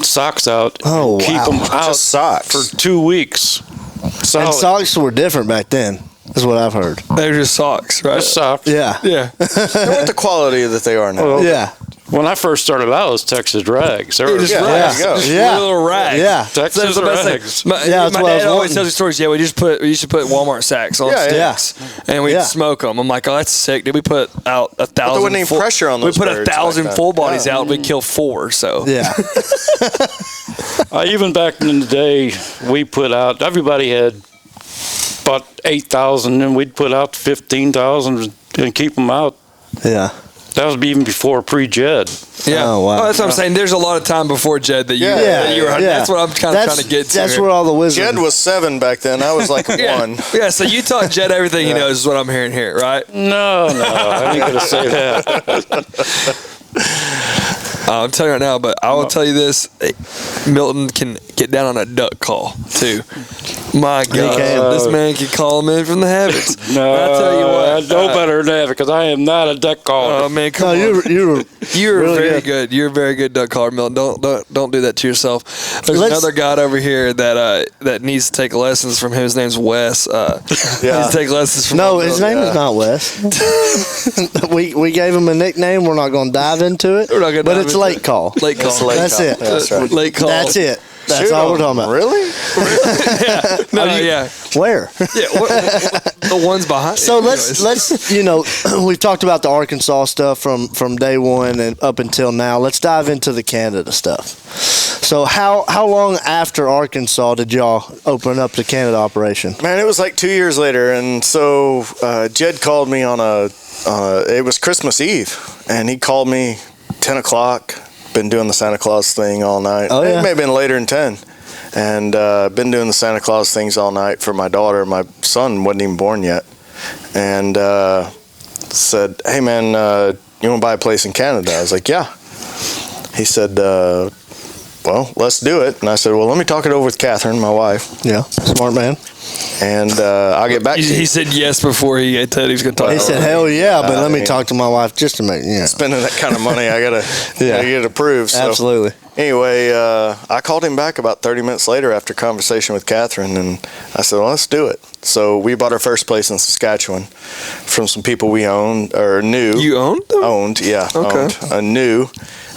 socks out. Oh, and keep wow. them out Just socks. for 2 weeks. Solid. And socks were different back then. Is what I've heard. They're just socks, right? Just socks. Yeah. Yeah. They're not the quality that they are now. Well, Yeah. When I first started out, it was Texas rags. They were Just Yeah, rags. there you go. Just Yeah. little rags. Yeah. Texas That's the best rags. thing. My that's what I was dad always wanting. tells me stories. Yeah, we used to put Walmart sacks on Yeah, sticks, and we'd Yeah. smoke them. I'm like, oh, that's sick. Did we put out 1,000? there wasn't any full- pressure on those We put birds 1,000 back then. full bodies out. We kill 4. So Yeah. Even back in the day, we put out, everybody had about 8,000, and we'd put out 15,000 and keep them out. Yeah. That was even before pre-Jed. yeah. Oh, wow. That's what I'm saying. There's a lot of time before Jed that you Yeah. that you were. Yeah. That's what I'm kind of trying to get to. That's here. where all the wisdom. Jed was 7 back then. I was like 1. Yeah, so you taught Jed everything he knows is what I'm hearing here, right? No, I ain't going to say that. I'm telling you right now, but I will tell you this: Milton can get down on a duck call too. My God, this man can call him in from the heavens. No, I tell you what, I know better than that because I am not a duck caller. Oh man, come on. You're You're really very good. You're a very good duck caller, Milton. Don't do that to yourself. There's another guy over here that needs to take lessons from him. His name's Wes. Needs to take lessons from. No, his name is not Wes. we gave him a nickname. We're not going to dive into it. We're not gonna but dive it's into late call. Late call. That's it. That's right. Late call. That's it. That's all we're talking about. Really? No, yeah. Where? Yeah, the ones behind. So let's we've talked about the Arkansas stuff from day one and up until now. Let's dive into the Canada stuff. So how long after Arkansas did y'all open up the Canada operation? Man, it was like 2 years later, and so Jed called me on it was Christmas Eve, and he called me 10 o'clock. Been doing the Santa Claus thing all night. Oh, yeah. It may have been later than 10. And been doing the Santa Claus things all night for my daughter. My son wasn't even born yet. And said, hey, man, you want to buy a place in Canada? I was like, yeah. He said, well, let's do it. And I said, well, let me talk it over with Catherine, my wife. Yeah, smart man. And I'll get back to you. He said yes before he said he was going to talk. He said, hell yeah, but let me talk to my wife just a minute. Yeah. Spending that kind of money, I gotta get it approved. So. Absolutely. Anyway, I called him back about 30 minutes later after conversation with Catherine, and I said, well, let's do it. So we bought our first place in Saskatchewan from some people we owned, or knew. You owned them? Owned, yeah. Okay. Knew.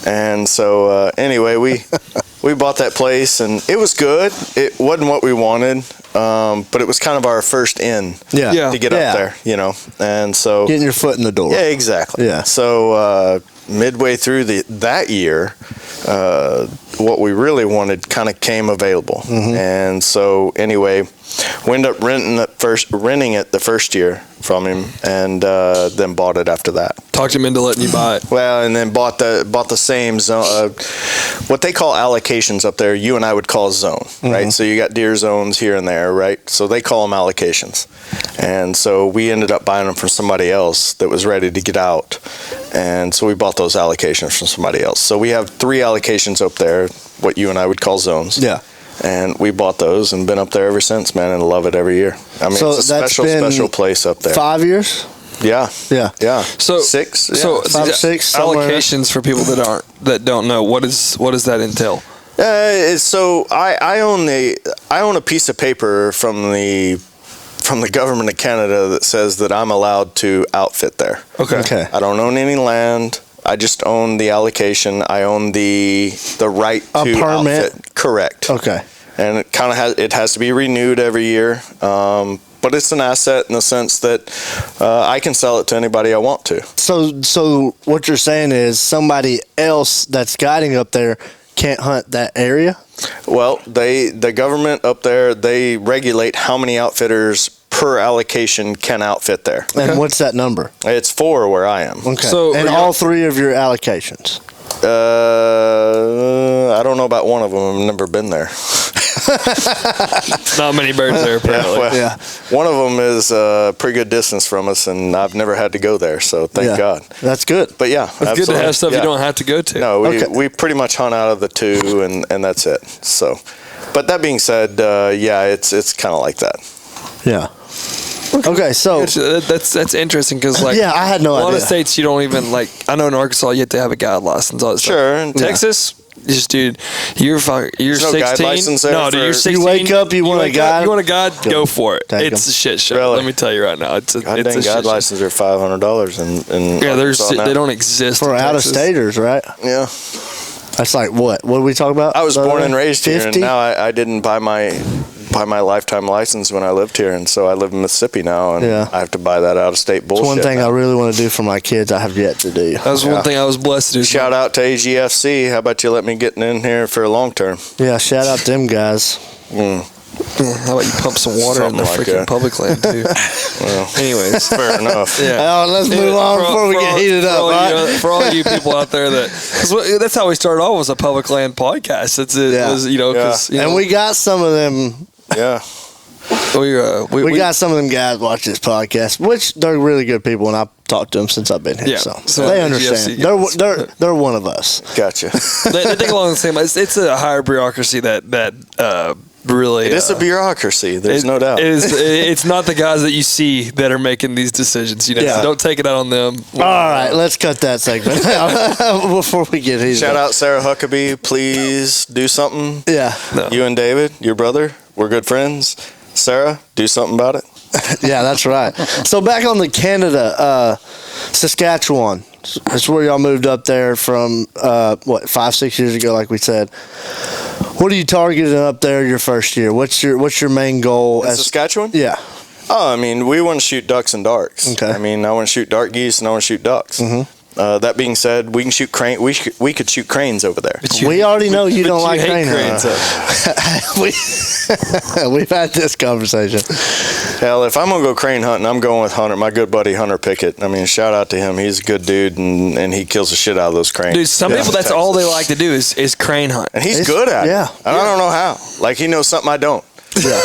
And so, anyway, we bought that place, and it was good. It wasn't what we wanted, but it was kind of our first in to get up there, And so getting your foot in the door. Yeah, exactly. Yeah. So midway through that year, what we really wanted kind of came available, and so anyway, we ended up renting it the first year from him, and then bought it after that. Talked him into letting you buy it. Well, and then bought the same zone, what they call allocations up there. You and I would call zone, right? So you got deer zones here and there, right? So they call them allocations, and so we ended up buying them from somebody else that was ready to get out, and so we bought those allocations from somebody else. So we have 3 allocations up there, what you and I would call zones. Yeah. And we bought those and been up there ever since, man, and love it every year. I mean, So it's a that's special place up there. 5 years? Yeah. Yeah. Yeah. So 6. Yeah. So 5, 6 somewhere. allocations for people that don't know. What does that entail? So I own a piece of paper from the government of Canada that says that I'm allowed to outfit there. Okay. I don't own any land. I just own the allocation. I own the right to permit? outfit. Correct. Okay. And it has to be renewed every year. But it's an asset in the sense that I can sell it to anybody I want to. So what you're saying is somebody else that's guiding up there can't hunt that area? Well, the government up there, they regulate how many outfitters per allocation can outfit there. And what's that number? It's 4 where I am. Okay. So and all 3 of your allocations? I don't know about one of them. I've never been there. Not many birds there, apparently. Yeah. One of them is a pretty good distance from us, and I've never had to go there, so thank God. That's good. But yeah, It's good to have stuff you don't have to go to. No, we pretty much hunt out of the 2, and that's it. So, but that being said, it's kind of like that. Yeah. Okay, so that's interesting because I had no idea. A lot idea. of states you don't even I know in Arkansas you have to have a guide license. All that stuff. Sure, and Texas. Just dude, you're 16. guide license there No, dude, you're 16. You wake up, you want a guide? You want a guide? Go for it. Take It's 'em. a shit show. Really? Let me tell you right now. It's a Dang shit guide show. licenses are $500 and They don't exist For in out of Texas. staters, right? Yeah, That's like what? What did we talk about? I was born and raised here, 50? and now I didn't buy my lifetime license when I lived here, and so I live in Mississippi now, and Yeah. I have to buy that out of state bullshit. It's one thing now. I really want to do for my kids. I have yet to do. That was one thing I was blessed to do. Shout out to AGFC. How about you let me get in here for a long term? Yeah, shout out to them guys. How about you pump some water in the Something like freaking that. public land too? Well, Anyways. fair enough. Yeah. Oh, let's move on before we get heated up. Right? For all you people out there that's how we started off, was a public land podcast. It was, And we got some of them. Yeah. We got some of them guys watch this podcast, which they're really good people, and I've talked to them since I've been here, Yeah. so they understand. They're one of us. Gotcha. they think along the same lines. It's a higher bureaucracy that really. It is a bureaucracy. There's no doubt. It's not the guys that you see that are making these decisions. You know, Yeah. so don't take it out on them. All right, let's cut that segment before we get here. Shout out Sarah Huckabee. Please do something. Yeah. No. You and David, your brother, we're good friends. Sarah, do something about it. Yeah, that's right. So back on the Canada, Saskatchewan. That's where y'all moved up there from, 5-6 years ago, like we said. What are you targeting up there your first year? What's your main goal? Saskatchewan? Yeah. Oh, I mean, we want to shoot ducks and darks. Okay. I mean, I want to shoot dark geese and I want to shoot ducks. Mm-hmm. That being said, we can shoot crane. We could shoot cranes over there. We already know you don't like crane cranes. We've had this conversation. Hell, if I'm gonna go crane hunting, I'm going with Hunter, my good buddy Hunter Pickett. I mean, shout out to him. He's a good dude, and he kills the shit out of those cranes. Dude, some people that's all they like to do is crane hunt. And he's good at it. Yeah. And I don't know how. Like, he knows something I don't. Yeah.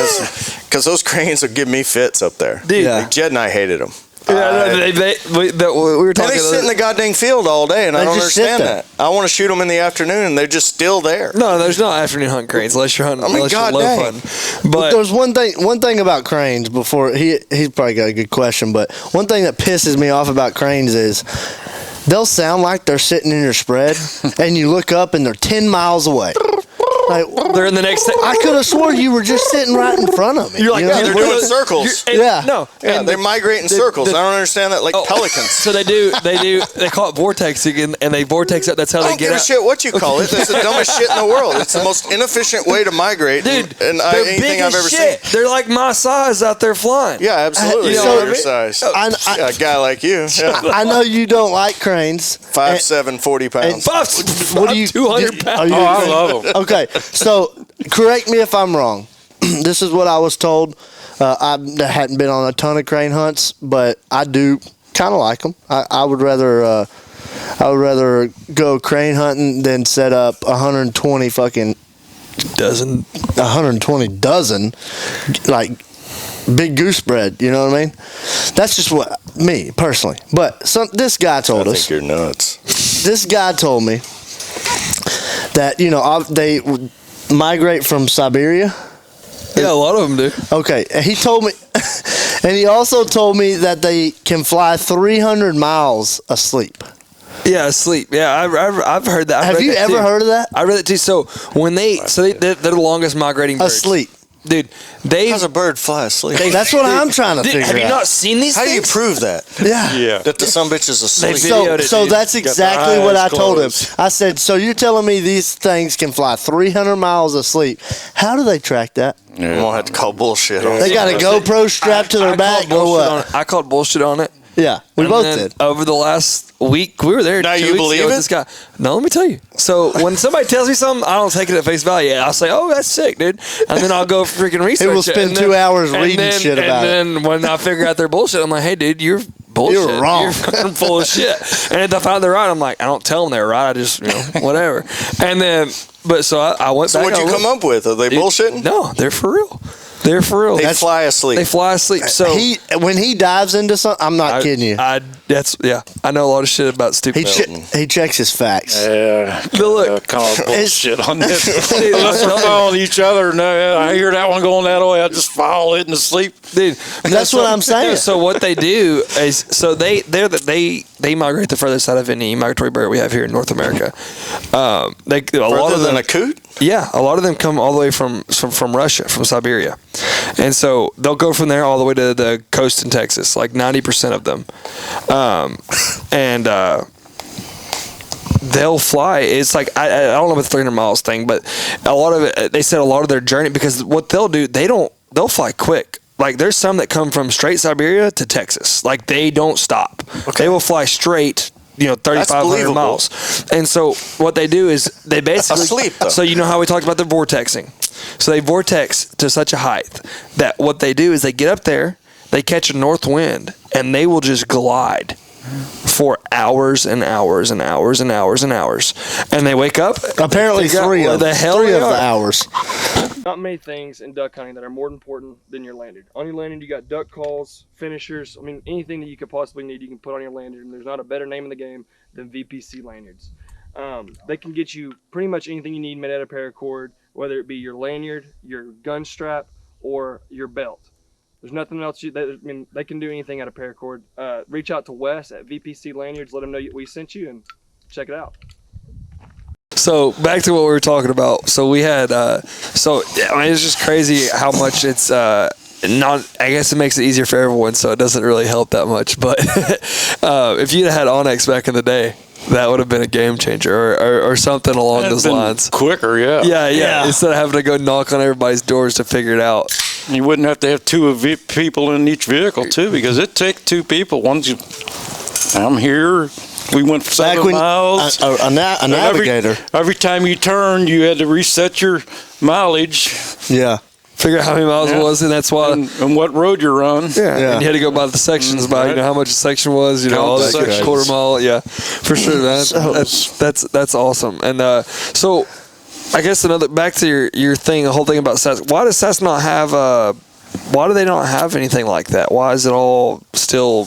Because those cranes would give me fits up there. Dude. Yeah. Like, Jed and I hated them. We were And talking. they sit in the goddamn field all day, and I They don't just sit understand that. I want to shoot them in the afternoon, and they're just still there. No, there's no afternoon hunt cranes unless you're hunting. I mean, unless God you're low dang. fun. But But there's one thing about cranes before he's probably got a good question, but one thing that pisses me off about cranes is they'll sound like they're sitting in your spread and you look up and they're 10 miles away. Like, they're in the next. I could have swore you were just sitting right in front of me. You're like, you know? Yeah, they're doing circles. Yeah. No. Yeah, and they migrate in circles. I don't understand that, like pelicans. So they do. They call it vortexing, and they vortex out. That's how I they don't get give a out. shit what you call it. That's the dumbest shit in the world. It's the most inefficient way to migrate, Dude, and they're big anything as I've ever shit. seen. They're like my size out there flying. Yeah, absolutely. You know So what I your mean? size. I- A guy like you. Yeah. I know you don't like cranes. 5'7", 40 pounds. What do you? 200 pounds. Are you- I love them. Okay, so correct me if I'm wrong. This is what I was told. I hadn't been on a ton of crane hunts, but I do kind of like them. I would rather go crane hunting than set up 120 fucking Dozen. 120 dozen like big goose bread. You know what I mean? That's just what me personally. But this guy told I us. think you're nuts. This guy told me that they migrate from Siberia. Yeah, a lot of them do. Okay, and he told me, and he also told me that they can fly 300 miles asleep. Yeah, asleep. Yeah, I've heard that. Have you ever heard of that? I read it too. So when they're the longest migrating birds. Asleep. Dude, they. How's a bird fly asleep? That's what I'm trying to Dude, figure out. have you not seen these How do you things? prove that? Yeah. Yeah. That the some bitch is asleep. They videoed it, So dude. that's Got their exactly what I eyes told him. closed. I said, so you're telling me these things can fly 300 miles asleep? How do they track that? I'm gonna have to call bullshit on They it. got a GoPro strapped to their back or what? I called bullshit on it. Yeah, we And both then did. Over the last week, we were there. Now 2 you weeks believe ago with it? This guy. No, let me tell you. So when somebody tells me something, I don't take it at face value. I'll say, "Oh, that's sick, dude," and then I'll go freaking research. will spend and 2 hours and reading shit about it. And then when I figure out their bullshit, I'm like, "Hey, dude, you're bullshit. You're wrong. You're fucking full of shit." And if I find they're right, I'm like, I don't tell them they're right. I just whatever. And then, but so I went. So back, what'd you come up with? Are they bullshitting? No, they're for real. They're for real. They fly asleep. They fly asleep. So When he dives into something, I'm not kidding you. I know a lot of shit about stupid. He checks his facts. Yeah, look, kind of bullshit on this. Dude, Unless we're following each other, and I hear that one going that way, I just follow it into sleep. dude. That's what I'm saying. So what they do is, they migrate the furthest out of any migratory bird we have here in North America. A lot of them, a coot? yeah, a lot of them come all the way from Russia, from Siberia, and so they'll go from there all the way to the coast in Texas, like 90% of them, they'll fly. It's like I don't know about the 300 miles thing, but a lot of it. They said a lot of their journey, because what they'll do, they'll fly quick. Like there's some that come from straight Siberia to Texas. Like they don't stop. Okay. They will fly straight. 3,500 miles. And so what they do is they basically Asleep, though. So you know how we talked about the vortexing. So they vortex to such a height that what they do is they get up there, they catch a north wind, and they will just glide for hours and hours and hours and hours and hours, and they wake up. Apparently, three of the hours. Not many things in duck hunting that are more important than your lanyard. On your lanyard, you got duck calls, finishers. I mean, anything that you could possibly need, you can put on your lanyard, and there's not a better name in the game than VPC lanyards. They can get you pretty much anything you need made out of paracord, whether it be your lanyard, your gun strap, or your belt. There's nothing else. They can do anything out of paracord. Reach out to Wes at VPC Lanyards. Let him know we sent you and check it out. So back to what we were talking about. So we had. It's just crazy how much it's not. I guess it makes it easier for everyone, so it doesn't really help that much. But if you'd had Onyx back in the day, that would have been a game changer, or something along those lines. Quicker, yeah. Yeah. Instead of having to go knock on everybody's doors to figure it out. You wouldn't have to have two people in each vehicle too, because it takes two people. I'm here. We went 7 miles. A navigator. Every time you turned, you had to reset your mileage. Yeah. Figure out how many miles it was, and that's why. And what road you're on. Yeah. And you had to go by the sections, by how much a section was, all that quarter mile. Yeah, for sure. That's awesome. And so, I guess back to your thing, the whole thing about SAS. Why does SAS not have why do they not have anything like that? Why is it all still?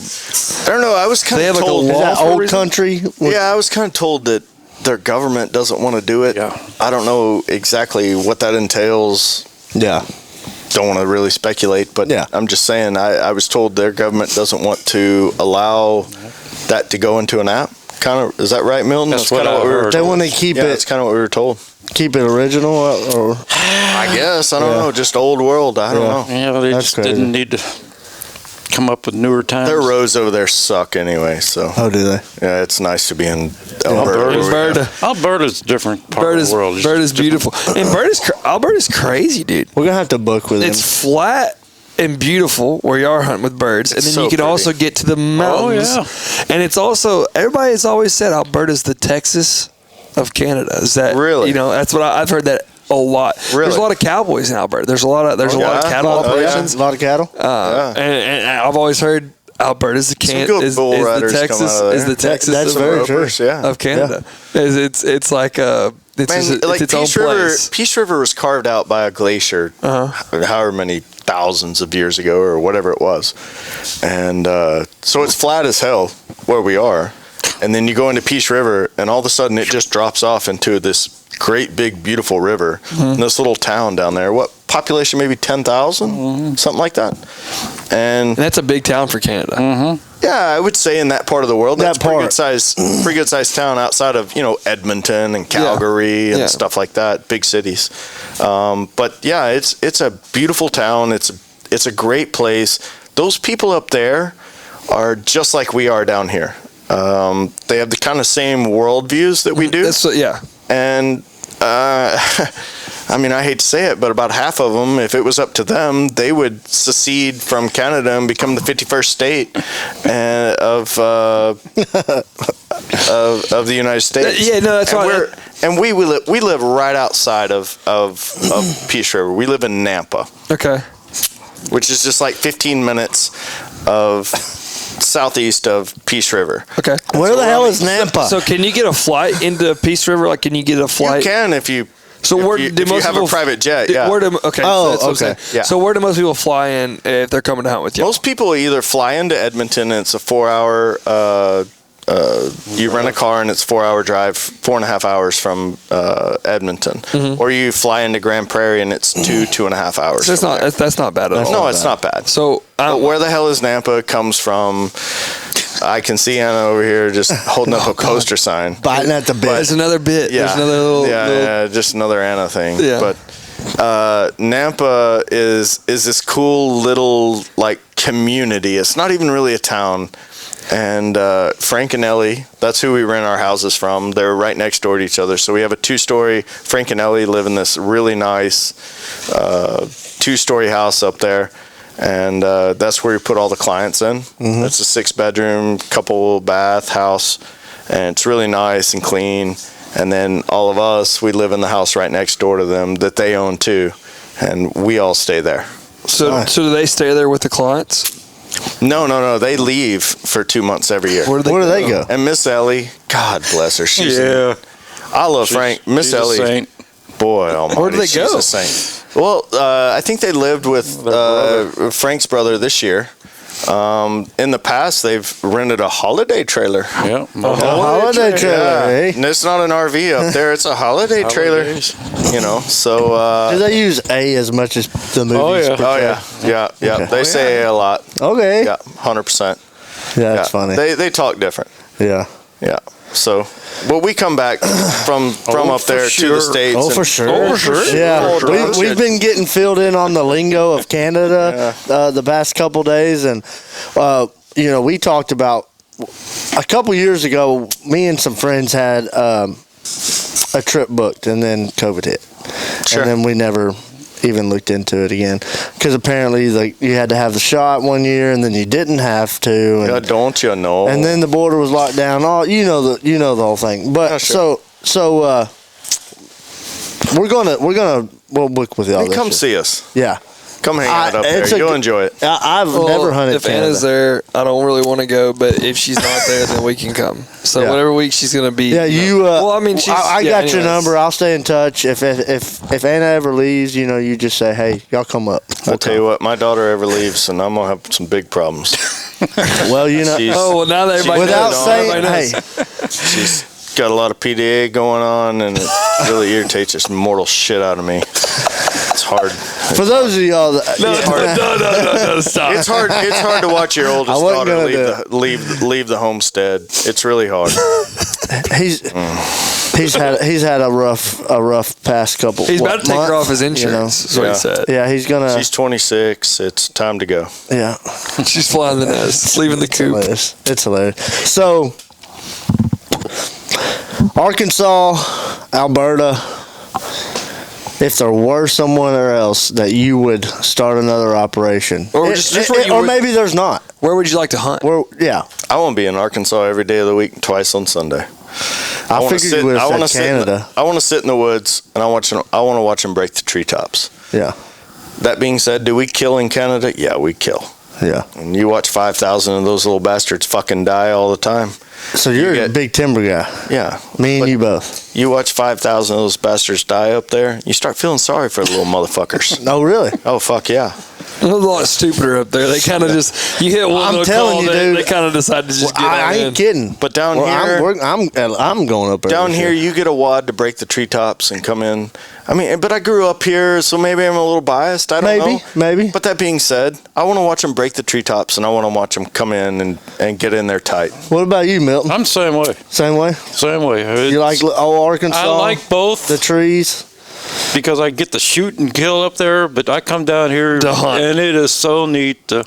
I don't know. I was kind of told that old country. I was kind of told that their government doesn't want to do it. Yeah. I don't know exactly what that entails. Yeah. Don't want to really speculate, but I'm just saying I was told their government doesn't want to allow that to go into an app. Kind of, is that right, Milton? That's what I heard. They want to keep it. That's kind of what we were told. Keep it original, or I guess I don't know. Just old world. I don't know. Yeah, they just didn't need to come up with newer times. Their roads over there suck anyway. So. Oh, do they? Yeah, it's nice to be in Alberta. Alberta's a different part of the world. Alberta's beautiful. And Alberta's crazy, dude. We're gonna have to book with It's flat and beautiful where you are hunting with birds, and then you can also get to the mountains. Oh, yeah. And it's also, everybody has always said Alberta's the Texas of Canada. Is that really? That's what I've heard that a lot. Really? There's a lot of cowboys in Alberta. There's a lot of cattle operations. A lot of cattle. And I've always heard Alberta's the Texas of Canada. It's like its own place. Peace River was carved out by a glacier, however many thousands of years ago or whatever it was, and so it's flat as hell where we are, and then you go into Peace River, and all of a sudden it just drops off into this great big beautiful river, in this little town down there. What population? Maybe 10,000, something like that. And that's a big town for Canada. Yeah, I would say in that part of the world, that's pretty good sized town outside of Edmonton and Calgary and stuff like that, big cities. But yeah, it's a beautiful town. It's a great place. Those people up there are just like we are down here. They have the kind of same worldviews that we do. And I mean, I hate to say it, but about half of them, if it was up to them, they would secede from Canada and become the 51st state of the United States. Yeah, no, that's right. And we live right outside of Peace River. We live in Nampa. Okay. Which is just like 15 minutes of southeast of Peace River. Okay. Where the hell is Nampa? So can you get a flight into Peace River? Like, can you get a flight? You can if you. So if you have a private jet, okay. Yeah. So where do most people fly in if they're coming to hunt with you? Most people either fly into Edmonton and it's a 4-hour. You rent a car and it's 4-hour drive, 4.5 hours from Edmonton, or you fly into Grand Prairie and it's 2.5 hours. That's not bad at all. No, it's not bad. So, but where the hell is Nampa comes from? I can see Anna over here just holding up a poster sign, biting at the bit. There's another bit. Yeah. There's another little. Just another Anna thing. Yeah. But Nampa is this cool little like community. It's not even really a town. And Frank and Ellie, that's who we rent our houses from. They're right next door to each other. So we have a 2-story. Frank and Ellie live in this really nice 2-story house up there. And that's where we put all the clients in. It's a 6-bedroom, couple bath house. And it's really nice and clean. And then all of us, we live in the house right next door to them that they own too. And we all stay there. So do they stay there with the clients? No. They leave for 2 months every year. Where do they go? And Miss Ellie, God bless her. I love Frank. Miss Ellie. Saint. Boy, almighty, Where do they she's go? a saint. Well, I think they lived with Frank's brother this year. In the past, they've rented a holiday trailer. Yeah. A holiday trailer, eh? And it's not an RV up there; it's a holiday trailer. You know, so. Do they use A as much as the movies? Oh yeah. Okay. They say A a lot. Okay. Yeah, 100%. Yeah, that's funny. They talk different. Yeah. Yeah. So, well, we come back from up there to the States. Oh, for sure. Yeah, we've been getting filled in on the lingo of Canada the past couple days, and we talked about a couple years ago. Me and some friends had a trip booked, and then COVID hit, and then we never even looked into it again because apparently you had to have the shot 1 year and then you didn't have to. And, yeah, don't you know? And then the border was locked down. All you know the whole thing. But so we'll book with y'all. Hey, come see us. Yeah. Come hang out up there. You'll enjoy it. I've never hunted If Canada. Anna's there, I don't really want to go, but if she's not there, then we can come. So whatever week she's going to be. Yeah, you. well, I mean, I got your number. I'll stay in touch. If Anna ever leaves, you just say, hey, y'all come up. I'll tell you what, my daughter ever leaves, and I'm gonna have some big problems. Well, now that everybody without knows. saying, Hey. She's got a lot of PDA going on, and it really irritates this mortal shit out of me. It's hard. For those of y'all that No, stop. It's hard to watch your oldest daughter leave the homestead. It's really hard. he's had a rough past couple. He's about to take her off his insurance. That's what he said. Yeah, he's gonna. She's 26. It's time to go. Yeah, she's flying the nest, leaving the coop. It's hilarious. So, Arkansas, Alberta. If there were somewhere else that you would start another operation, or maybe there's not. Where would you like to hunt? I want to be in Arkansas every day of the week, twice on Sunday. I figured you would have said Canada. I want to sit in the woods and I want to watch them break the treetops. Yeah. That being said, do we kill in Canada? Yeah, we kill. Yeah. And you watch 5,000 of those little bastards fucking die all the time. So you're a big timber guy. Yeah. Me and you both. You watch 5,000 of those bastards die up there, you start feeling sorry for the little motherfuckers. Oh, really? Oh, fuck yeah. There's a lot stupider up there. They kind of just, you hit one little call, they kind of decide to just get I ain't kidding. But down here, I'm going up there. Down here, you get a wad to break the treetops and come in. I mean, but I grew up here, so maybe I'm a little biased. I don't know. Maybe. But that being said, I want to watch them break the treetops, and I want to watch them come in and get in there tight. What about you, Milton? I'm the same way. Same way? Same way. You like Arkansas? I like both. The trees? Because I get to shoot and kill up there, but I come down here to hunt. And it is so neat to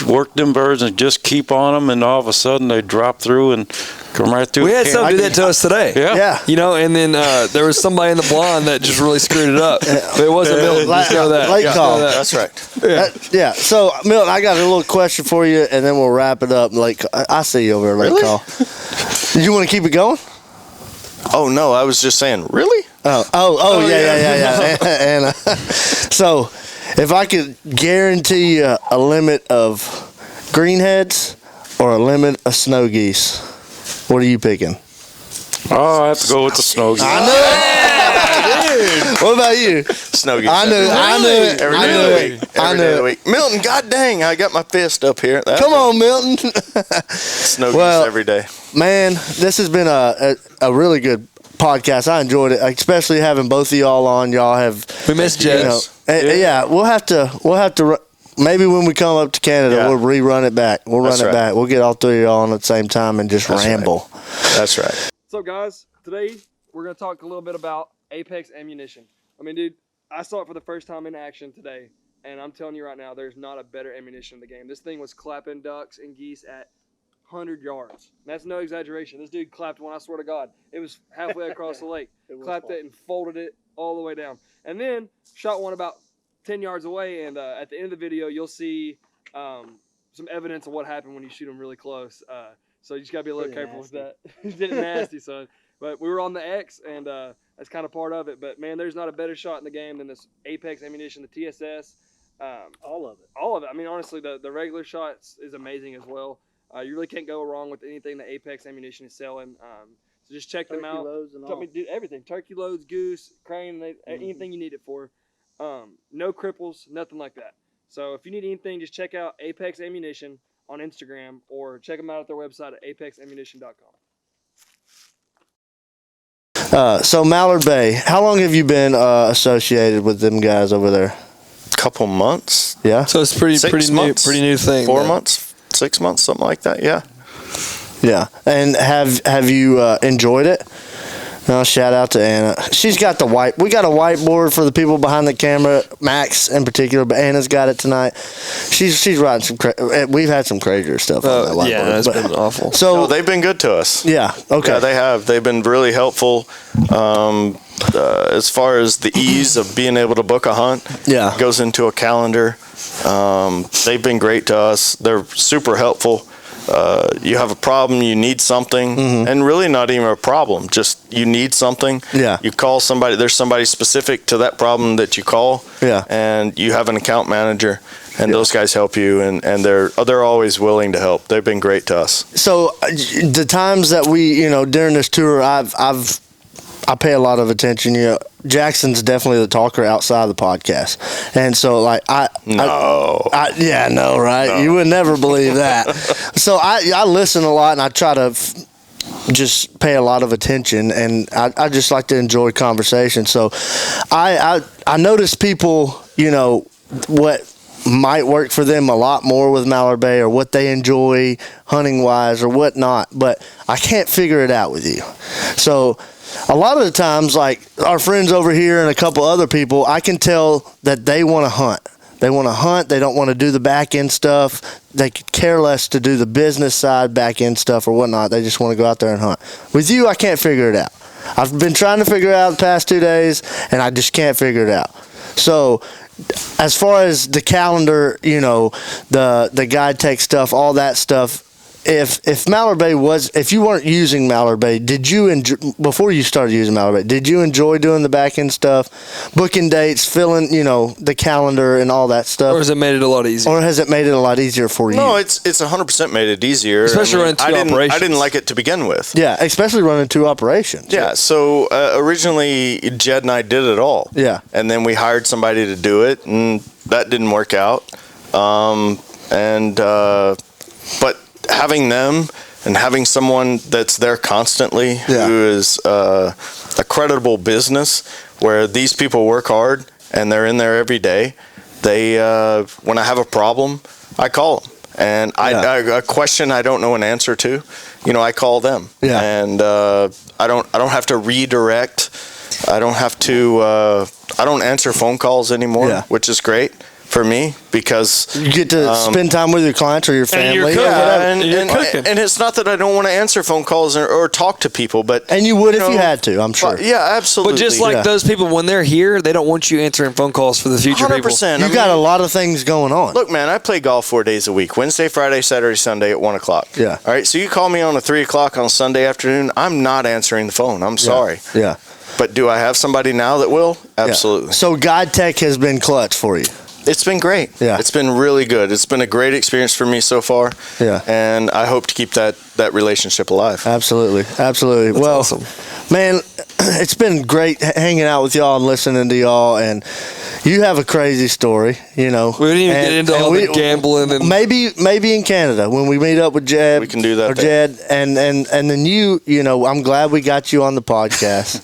work them birds and just keep on them, and all of a sudden they drop through and come right through. We had somebody do that to us today. Yeah. And then there was somebody in the blonde that just really screwed it up. But it wasn't Milton. Just know that. Late call. That's right. Yeah. So, Milton, I got a little question for you, and then we'll wrap it up. I see you over there, late call. You want to keep it going? Oh, no, I was just saying, really? Oh, yeah. And so, if I could guarantee you a limit of greenheads or a limit of snow geese, what are you picking? Oh, I have to go with the snow geese. I knew it. What about you? Snow geese. I knew it. Every day of the week. Milton, god dang, I got my fist up here. Come on, Milton. Snow geese every day. Man, this has been a really good podcast. I enjoyed it, especially having both of y'all on. Y'all have. We missed Jess. We'll have to. Maybe when we come up to Canada, we'll rerun it back. We'll run it back. We'll get all three of y'all on at the same time and just ramble. Right. That's right. So, guys, today we're going to talk a little bit about Apex ammunition. I mean, dude, I saw it for the first time in action today, and I'm telling you right now, there's not a better ammunition in the game. This thing was clapping ducks and geese at 100 yards. And that's no exaggeration. This dude clapped one, I swear to God. It was halfway across the lake. Clapped it and folded it all the way down. And then shot one about 10 yards away, and at the end of the video, you'll see some evidence of what happened when you shoot them really close. So you just got to be a little careful with that. It's getting nasty, son. But we were on the X, and that's kind of part of it. But, man, there's not a better shot in the game than this Apex ammunition, the TSS. All of it. All of it. I mean, honestly, the regular shots is amazing as well. You really can't go wrong with anything that Apex Ammunition is selling. So just check them out. Loads and I mean, dude, everything. Turkey loads, goose, crane, anything you need it for. No cripples, nothing like that. So if you need anything, just check out Apex Ammunition on Instagram or check them out at their website at apexammunition.com. So Mallard Bay, how long have you been associated with them guys over there? Couple months. Yeah. So it's pretty new thing. 4 months, 6 months, something like that. Yeah. Yeah. And have you enjoyed it? No, shout out to Anna. She's got we got a whiteboard for the people behind the camera, Max in particular, but Anna's got it tonight. She's writing we've had some crazier stuff on that whiteboard. Yeah, it's been awful. So no, they've been good to us. Yeah. Okay. Yeah, they have. They've been really helpful. As far as the ease of being able to book a hunt, yeah, goes into a calendar. They've been great to us. They're super helpful. You have a problem, you need something, and really not even a problem, just you need something. Yeah. You call somebody, there's somebody specific to that problem that you call, and you have an account manager, and those guys help you, and they're always willing to help. They've been great to us. So the times that we, during this tour, I pay a lot of attention. Jackson's definitely the talker outside of the podcast, and so right? No. You would never believe that. So I listen a lot, and I try to just pay a lot of attention, and I just like to enjoy conversation. So I notice people, what might work for them a lot more with Mallard Bay, or what they enjoy hunting wise or whatnot, but I can't figure it out with you. So a lot of the times, like our friends over here and a couple other people, I can tell that they want to hunt. They want to hunt. They don't want to do the back end stuff. They could care less to do the business side, back end stuff or whatnot. They just want to go out there and hunt. With you, I can't figure it out. I've been trying to figure it out the past 2 days, and I just can't figure it out. So as far as the calendar, the guide tech stuff, all that stuff, if Mallard Bay if you weren't using Mallard Bay, did you enjoy, before you started using Mallard Bay, did you enjoy doing the back end stuff, booking dates, filling, the calendar and all that stuff? Or has it made it a lot easier? Or has it made it a lot easier for you? No, it's 100% made it easier. Especially running two operations. I didn't like it to begin with. Yeah, especially running two operations. Yeah, so originally Jed and I did it all. Yeah. And then we hired somebody to do it, and that didn't work out. But having them and having someone that's there constantly who is a credible business where these people work hard and they're in there every day, they when I have a problem, I call them. And a question I don't know an answer to, I call them. Yeah. And I don't have to redirect. I don't have to I don't answer phone calls anymore, which is great for me, because you get to spend time with your clients or your family. And it's not that I don't want to answer phone calls or talk to people, but and you would if you had to, I'm sure. Yeah, absolutely. But just like those people, when they're here, they don't want you answering phone calls for the future 100%. people. You got a lot of things going on. Look, man, I play golf 4 days a week: Wednesday, Friday, Saturday, Sunday at 1 o'clock. Yeah. All right. So you call me on a 3 o'clock on Sunday afternoon, I'm not answering the phone. I'm sorry. Yeah. But do I have somebody now that will? Absolutely. Yeah. So Guide Tech has been clutch for you. It's been great. Yeah. It's been really good. It's been a great experience for me so far. Yeah. And I hope to keep that relationship alive. Absolutely. Absolutely. That's awesome. Man, it's been great hanging out with y'all and listening to y'all, and you have a crazy story, We didn't even get into all the gambling and maybe in Canada when we meet up with Jed. We can do that. Or Jed, and then I'm glad we got you on the podcast.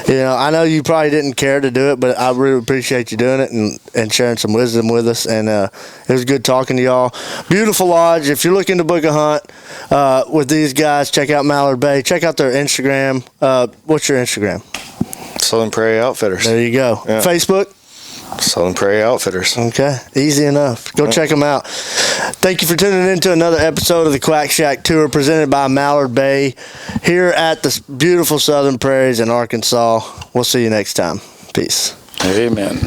I know you probably didn't care to do it, but I really appreciate you doing it and sharing some wisdom with us. And it was good talking to y'all. Beautiful lodge. If you're looking to book a hunt with these guys, check out Mallard Bay. Check out their Instagram. What's your Instagram? Southern Prairie Outfitters. There you go. Yeah. Facebook? Southern Prairie Outfitters. Okay. Easy enough. Go check them out. Thank you for tuning in to another episode of the Quack Shack Tour presented by Mallard Bay here at the beautiful Southern Prairies in Arkansas. We'll see you next time. Peace. Amen.